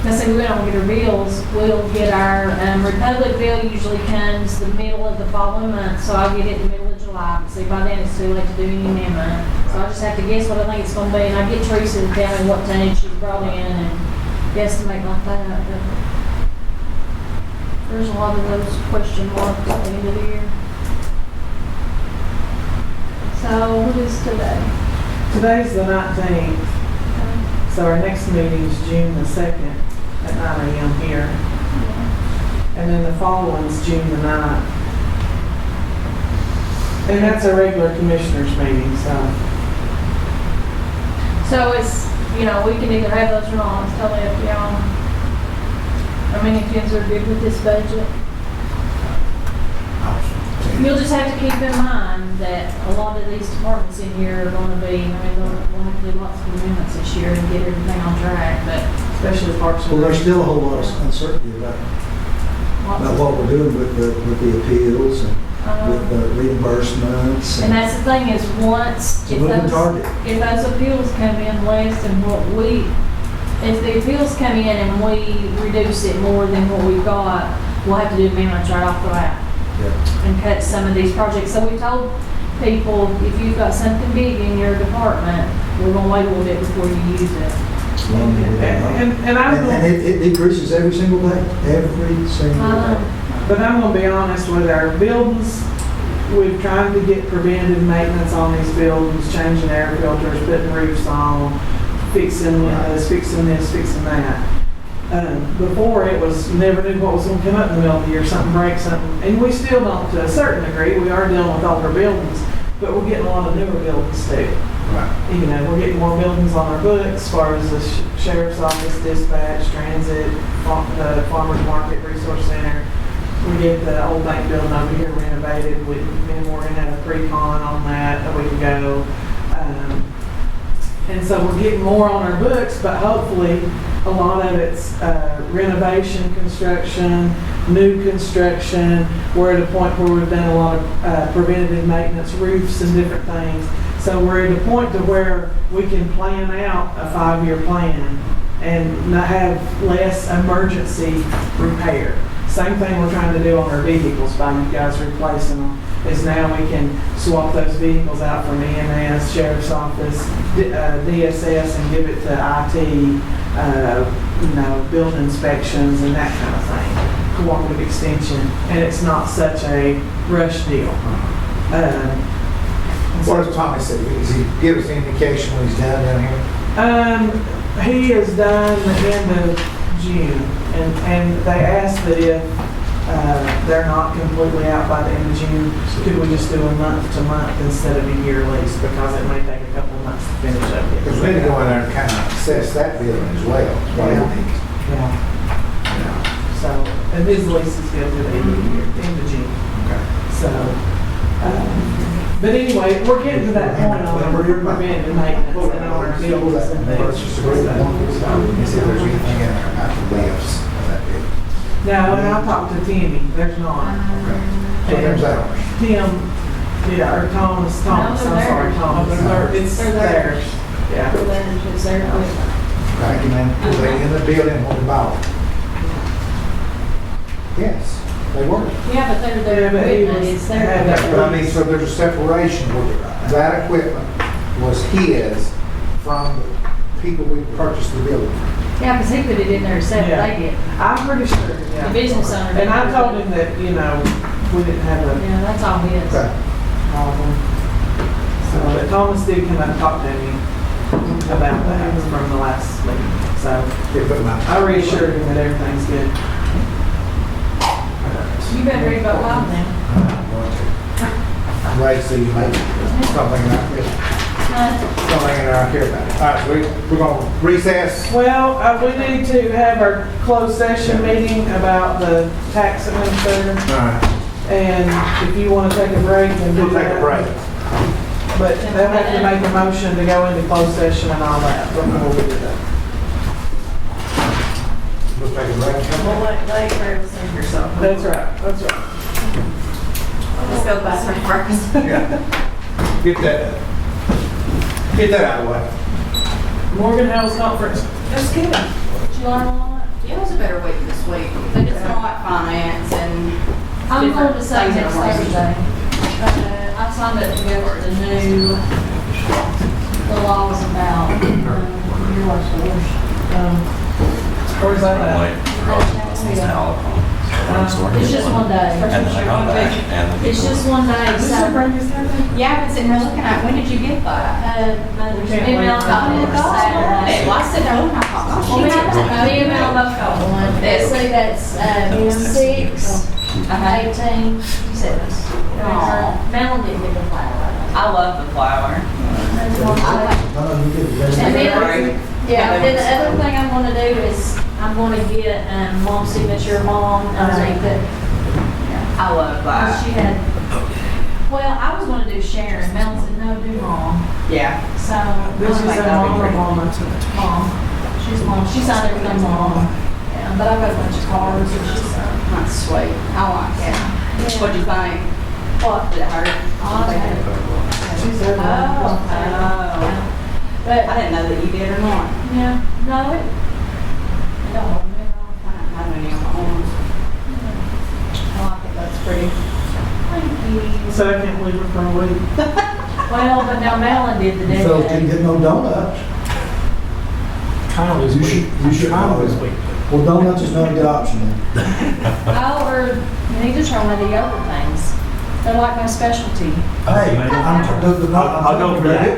Let's say we don't get our bills, we'll get our Republic bill usually comes the middle of the following month, so I'll get it in the middle of July. See, by then it's too late to do any amendment. So I just have to guess what I think it's gonna be, and I get Teresa to tell me what tonnage she's brought in and guesstimate like that. But there's a lot of those question marks at the end of the year. So what is today? Today's the 19th, so our next meeting is June the 2nd at 9 a.m. here. And then the following's June the 9th. And that's a regular commissioners meeting, so. So it's, we can either have those or not, it's totally up to y'all. I mean, if you guys are good with this budget. You'll just have to keep in mind that a lot of these departments in here are gonna be, we'll have to do lots of amendments this year and get everything on track, but. Especially Parks and Well, there's Rec. still a whole lot of uncertainty about what we're doing with the appeals and with the reimbursements. And that's the thing is, once, It's a moving target. if those appeals come in less than if the appeals come in and we reduce it more than what we've got, we'll have to do amendments right off the bat. Yeah. And cut some of these projects. So we told people, if you've got something big in your department, we're gonna wait a little bit before you use it. And I'm And gonna, it decreases every single day, every single day. but I'm gonna be honest with our buildings, we've tried to get preventative maintenance on these buildings, changing air filters, putting roofs on, fixing windows, fixing this, fixing that. Before it was, you never knew what was gonna come up in the middle of the year, something breaks, something, and we still don't, to a certain degree, we are dealing with older buildings, but we're getting a lot of newer buildings too. Right. We're getting more buildings on our books, as far as the sheriff's office, dispatch, transit, the farmer's market, resource center. we get the old bank building over here renovated. Me and Morgan had a pre-con on that a week ago. And so we're getting more on our books, but hopefully a lot of it's renovation, construction, new construction. We're at a point where we've done a lot of preventative maintenance, roofs and different things. So we're at a point to where we can plan out a 5-year plan and not have less emergency repair. Same thing we're trying to do on our vehicles by you guys replacing them, is now we can swap those vehicles out from EMS, Sheriff's Office, DSS, and give it to IT, building inspections and that kind of thing, cooperative extension, and it's not such a rush deal. What does Tommy say? Does he give us any indication when he's done down here? He is done the end of June, and they asked that if they're not completely out by the end of June, could we just do a month to month instead of a year lease, because it may take a couple of months to finish up. Because we need to go in there and kind of assess that building as well. What it needs. Yeah. So, and his lease is good to the end of the year, end of June. Okay. So, but anyway, we're getting to that point on our preventive maintenance and on our vehicles and Let's things. just agree and see if there's anything in there about the lifts of that building. No, and I talked to Timmy, there's not. Okay. So there's ours. Tim, or Thomas, I'm they're sorry, theirs. Thomas, it's They're theirs. theirs. Yeah. It's their equipment. Right, and then were they in the building when we bought it? Yes, they were. Yeah, but they're Yeah, but he equipment, was- it's had their. that- But I mean, so there's a separation where that equipment was his from the people we purchased the building from. Yeah, because he put it in there himself, Yeah. they did. I'm pretty sure, yeah. The business owner. And I told him that, we didn't have a Yeah, that's all his. Okay. problem. So, but Thomas did come up and talk to me about that from the last meeting. So They put them out. I reassured him that everything's good. You better read about wild now. I'm going to. I'm ready to see you make something out here. Something in there I care about. All right, so we're going to recess. Well, we need to have our closed session meeting about the tax administrator. All right, And if you want to take a break, then do we'll take that. a break. But they'll have to make a motion to go into closed session and all that before we do that. We'll take a break. Well, let Travis think yourself. That's right, that's right. Let's go back to first. Yeah. Get that out of the way. Morgan House Conference. That's good. Did you learn a lot? It was a better week this week, but it's not finance and I'm going to different say things next that are Thursday. I signed up to go to the new, the laws about, your watch the worst. Where's that at? It's just one day. And then I got back and. It's just one day, so. yeah, I've been sitting here looking at, when did you get that? Email got it Saturday. Well, I said, no, I thought, Well, me and Mel both got one. Let's see, that's, 6, 18, 7. Mel didn't get the flower. I love the flower. And then, yeah, then the other thing I'm gonna do is, I'm gonna get, mom's signature, mom, underneath it. I love that. She had, well, I was gonna do Sharon, Mel said, no, do mom. Yeah. So, This is I'm a like, mom or mama. mom, she's mom, she signed everything mom. Yeah, but I've got a bunch of cards and she signed. That's sweet. I like it. What'd you think? What? Did it hurt? Oh, okay. She said, Oh, okay. I But, didn't know that you did or not. yeah, no, it don't hold me at all. I don't have any on my arms. I like it, that's pretty. Thank you. So I can't leave her for a week. Well, but now Melon did the You fellas didn't day. get no donuts. Kyle is You should, you should. Kyle is weak. Well, donuts is not a good option then. Oh, or you need to try one of the yogurt things. They're like my specialty. Hey, I'll go for that. I'll go for that.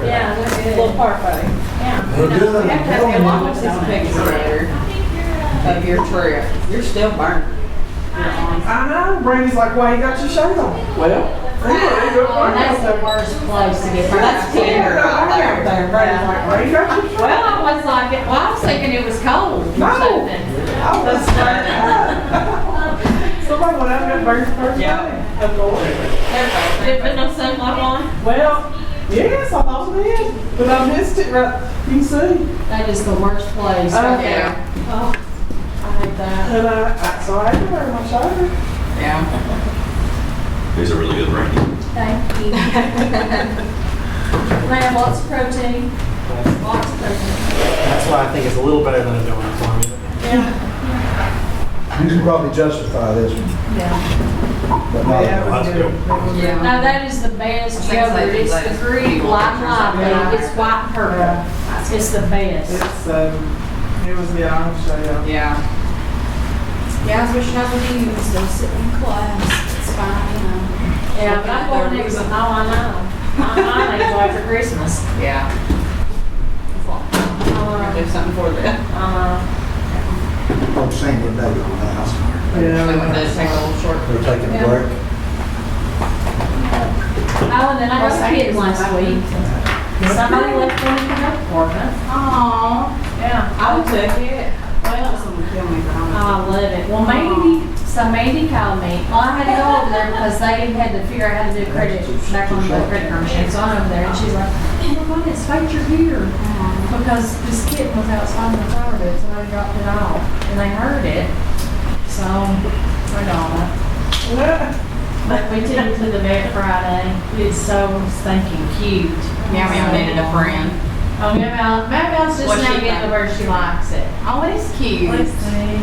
Yeah, they're good. Little parfait. Yeah. They're good. We have to have a lot of these pictures later I of your trip. You're still burning. Your arms. I know, Brandy's like, why you got your shirt on? Well, Oh, that's the worst place to get. That's tender out there. Brandy's like, why you got your shirt Well, I was like, well, I was thinking it was cold or No. something. on? So Nobody went out and got burnt first Yeah. day. Of course. Did it no sound like one? Well, yes, I thought it did, but I missed it right, you see. That is the worst place. Oh, right yeah. there. Oh, I hate that. And so I had to wear my shoulder. Yeah. These are really good, Randy. Thank you. They have lots of protein. Lots of protein. That's why I think it's a little better than a donut for me. You can probably justify this one, Yeah. but not. Yeah, it was That's good. good. It was Yeah. No, that is the best I think yogurt. they It's let the Greek people light or something. line. It's white and purple. It's the best. It's, it was, yeah, I'll show you. Yeah. Yeah, I was wishing I would use those sitting in class. It's fine, you know. Yeah, but I'm going next. Oh, I know. I'm enjoy after Christmas. Yeah. Do something for them. I'm saying what they do now. We Yeah. went to take a little short. They're taking a Yeah. break. Oh, and then I got a kid last week. Somebody left one in the health department. Aww. Yeah. I would take it. Well, Someone kill me, but I I'm. love it. Well, Mandy called me. Well, I had to go over there because they had to figure out how to do credit back on the credit card machine. So I went over there and she's like, oh my God, it's featured here. Because this kid was outside in the flower bed, so I dropped it off. And they heard it. So, I got it. But we took it to the vet Friday. It's so stinking cute. Meow Meow needed a friend. Oh, Meow Meow's just What's now she getting to think? where she likes it. Oh, it's cute. Let's see.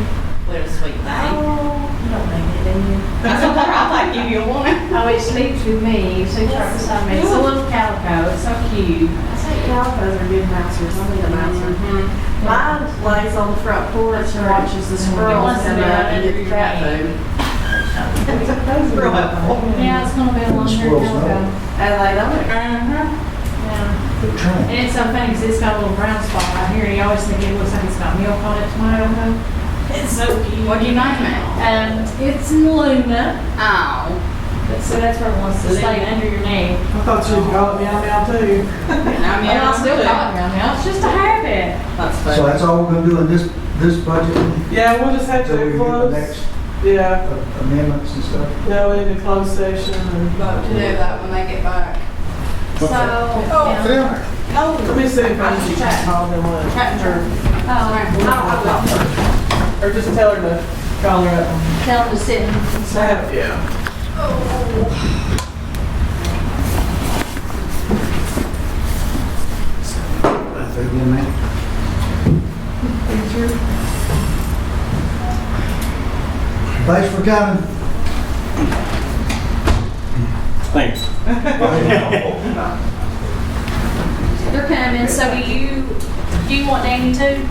Little sweet thing. Oh, you don't think it, do you? That's what I'd like give you one. Oh, it sleeps with me. It sleeps right beside me. It's a little calico. It's so cute. I think calicos are good mouser. I need a mouser. Mine lays on the front porch and watches the squirrels wants to and be right eat under the your cat name. food. Real helpful. Yeah, it's gonna be a long Squirrels calico. know. And they don't. Yeah. They're trained. And it's so funny because it's got a little brown spot right here, and you always think it looks like it's got milk on it tomato. It's so cute. What do you name it? It's Luna. Oh. So that's where it wants to stay under your name. I thought you would call it Meow Meow too. And I'll still call it Meow Meow. It's just a habit. That's So funny. that's all we're gonna do in this budget, Yeah, we'll just have so we to get the close. next Yeah, amendments and stuff. yeah, we need a closed session and. Vote to do that when they get back. So, yeah. Phil, Let me see if I can call them up. Or just tell her to call her up. Tell them to sit and Yeah. That's it again, man. Thanks for coming. Thanks. They're coming, so do you want Danny too?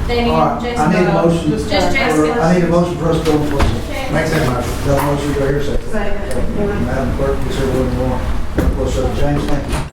Danny All and right, Jessica? I need a motion. Just Just Jessica. I need a motion for us to go into closed session. Make that motion. Got a motion, do I hear a second? Madam Clerk, please everyone go on. Close session. James, thank you.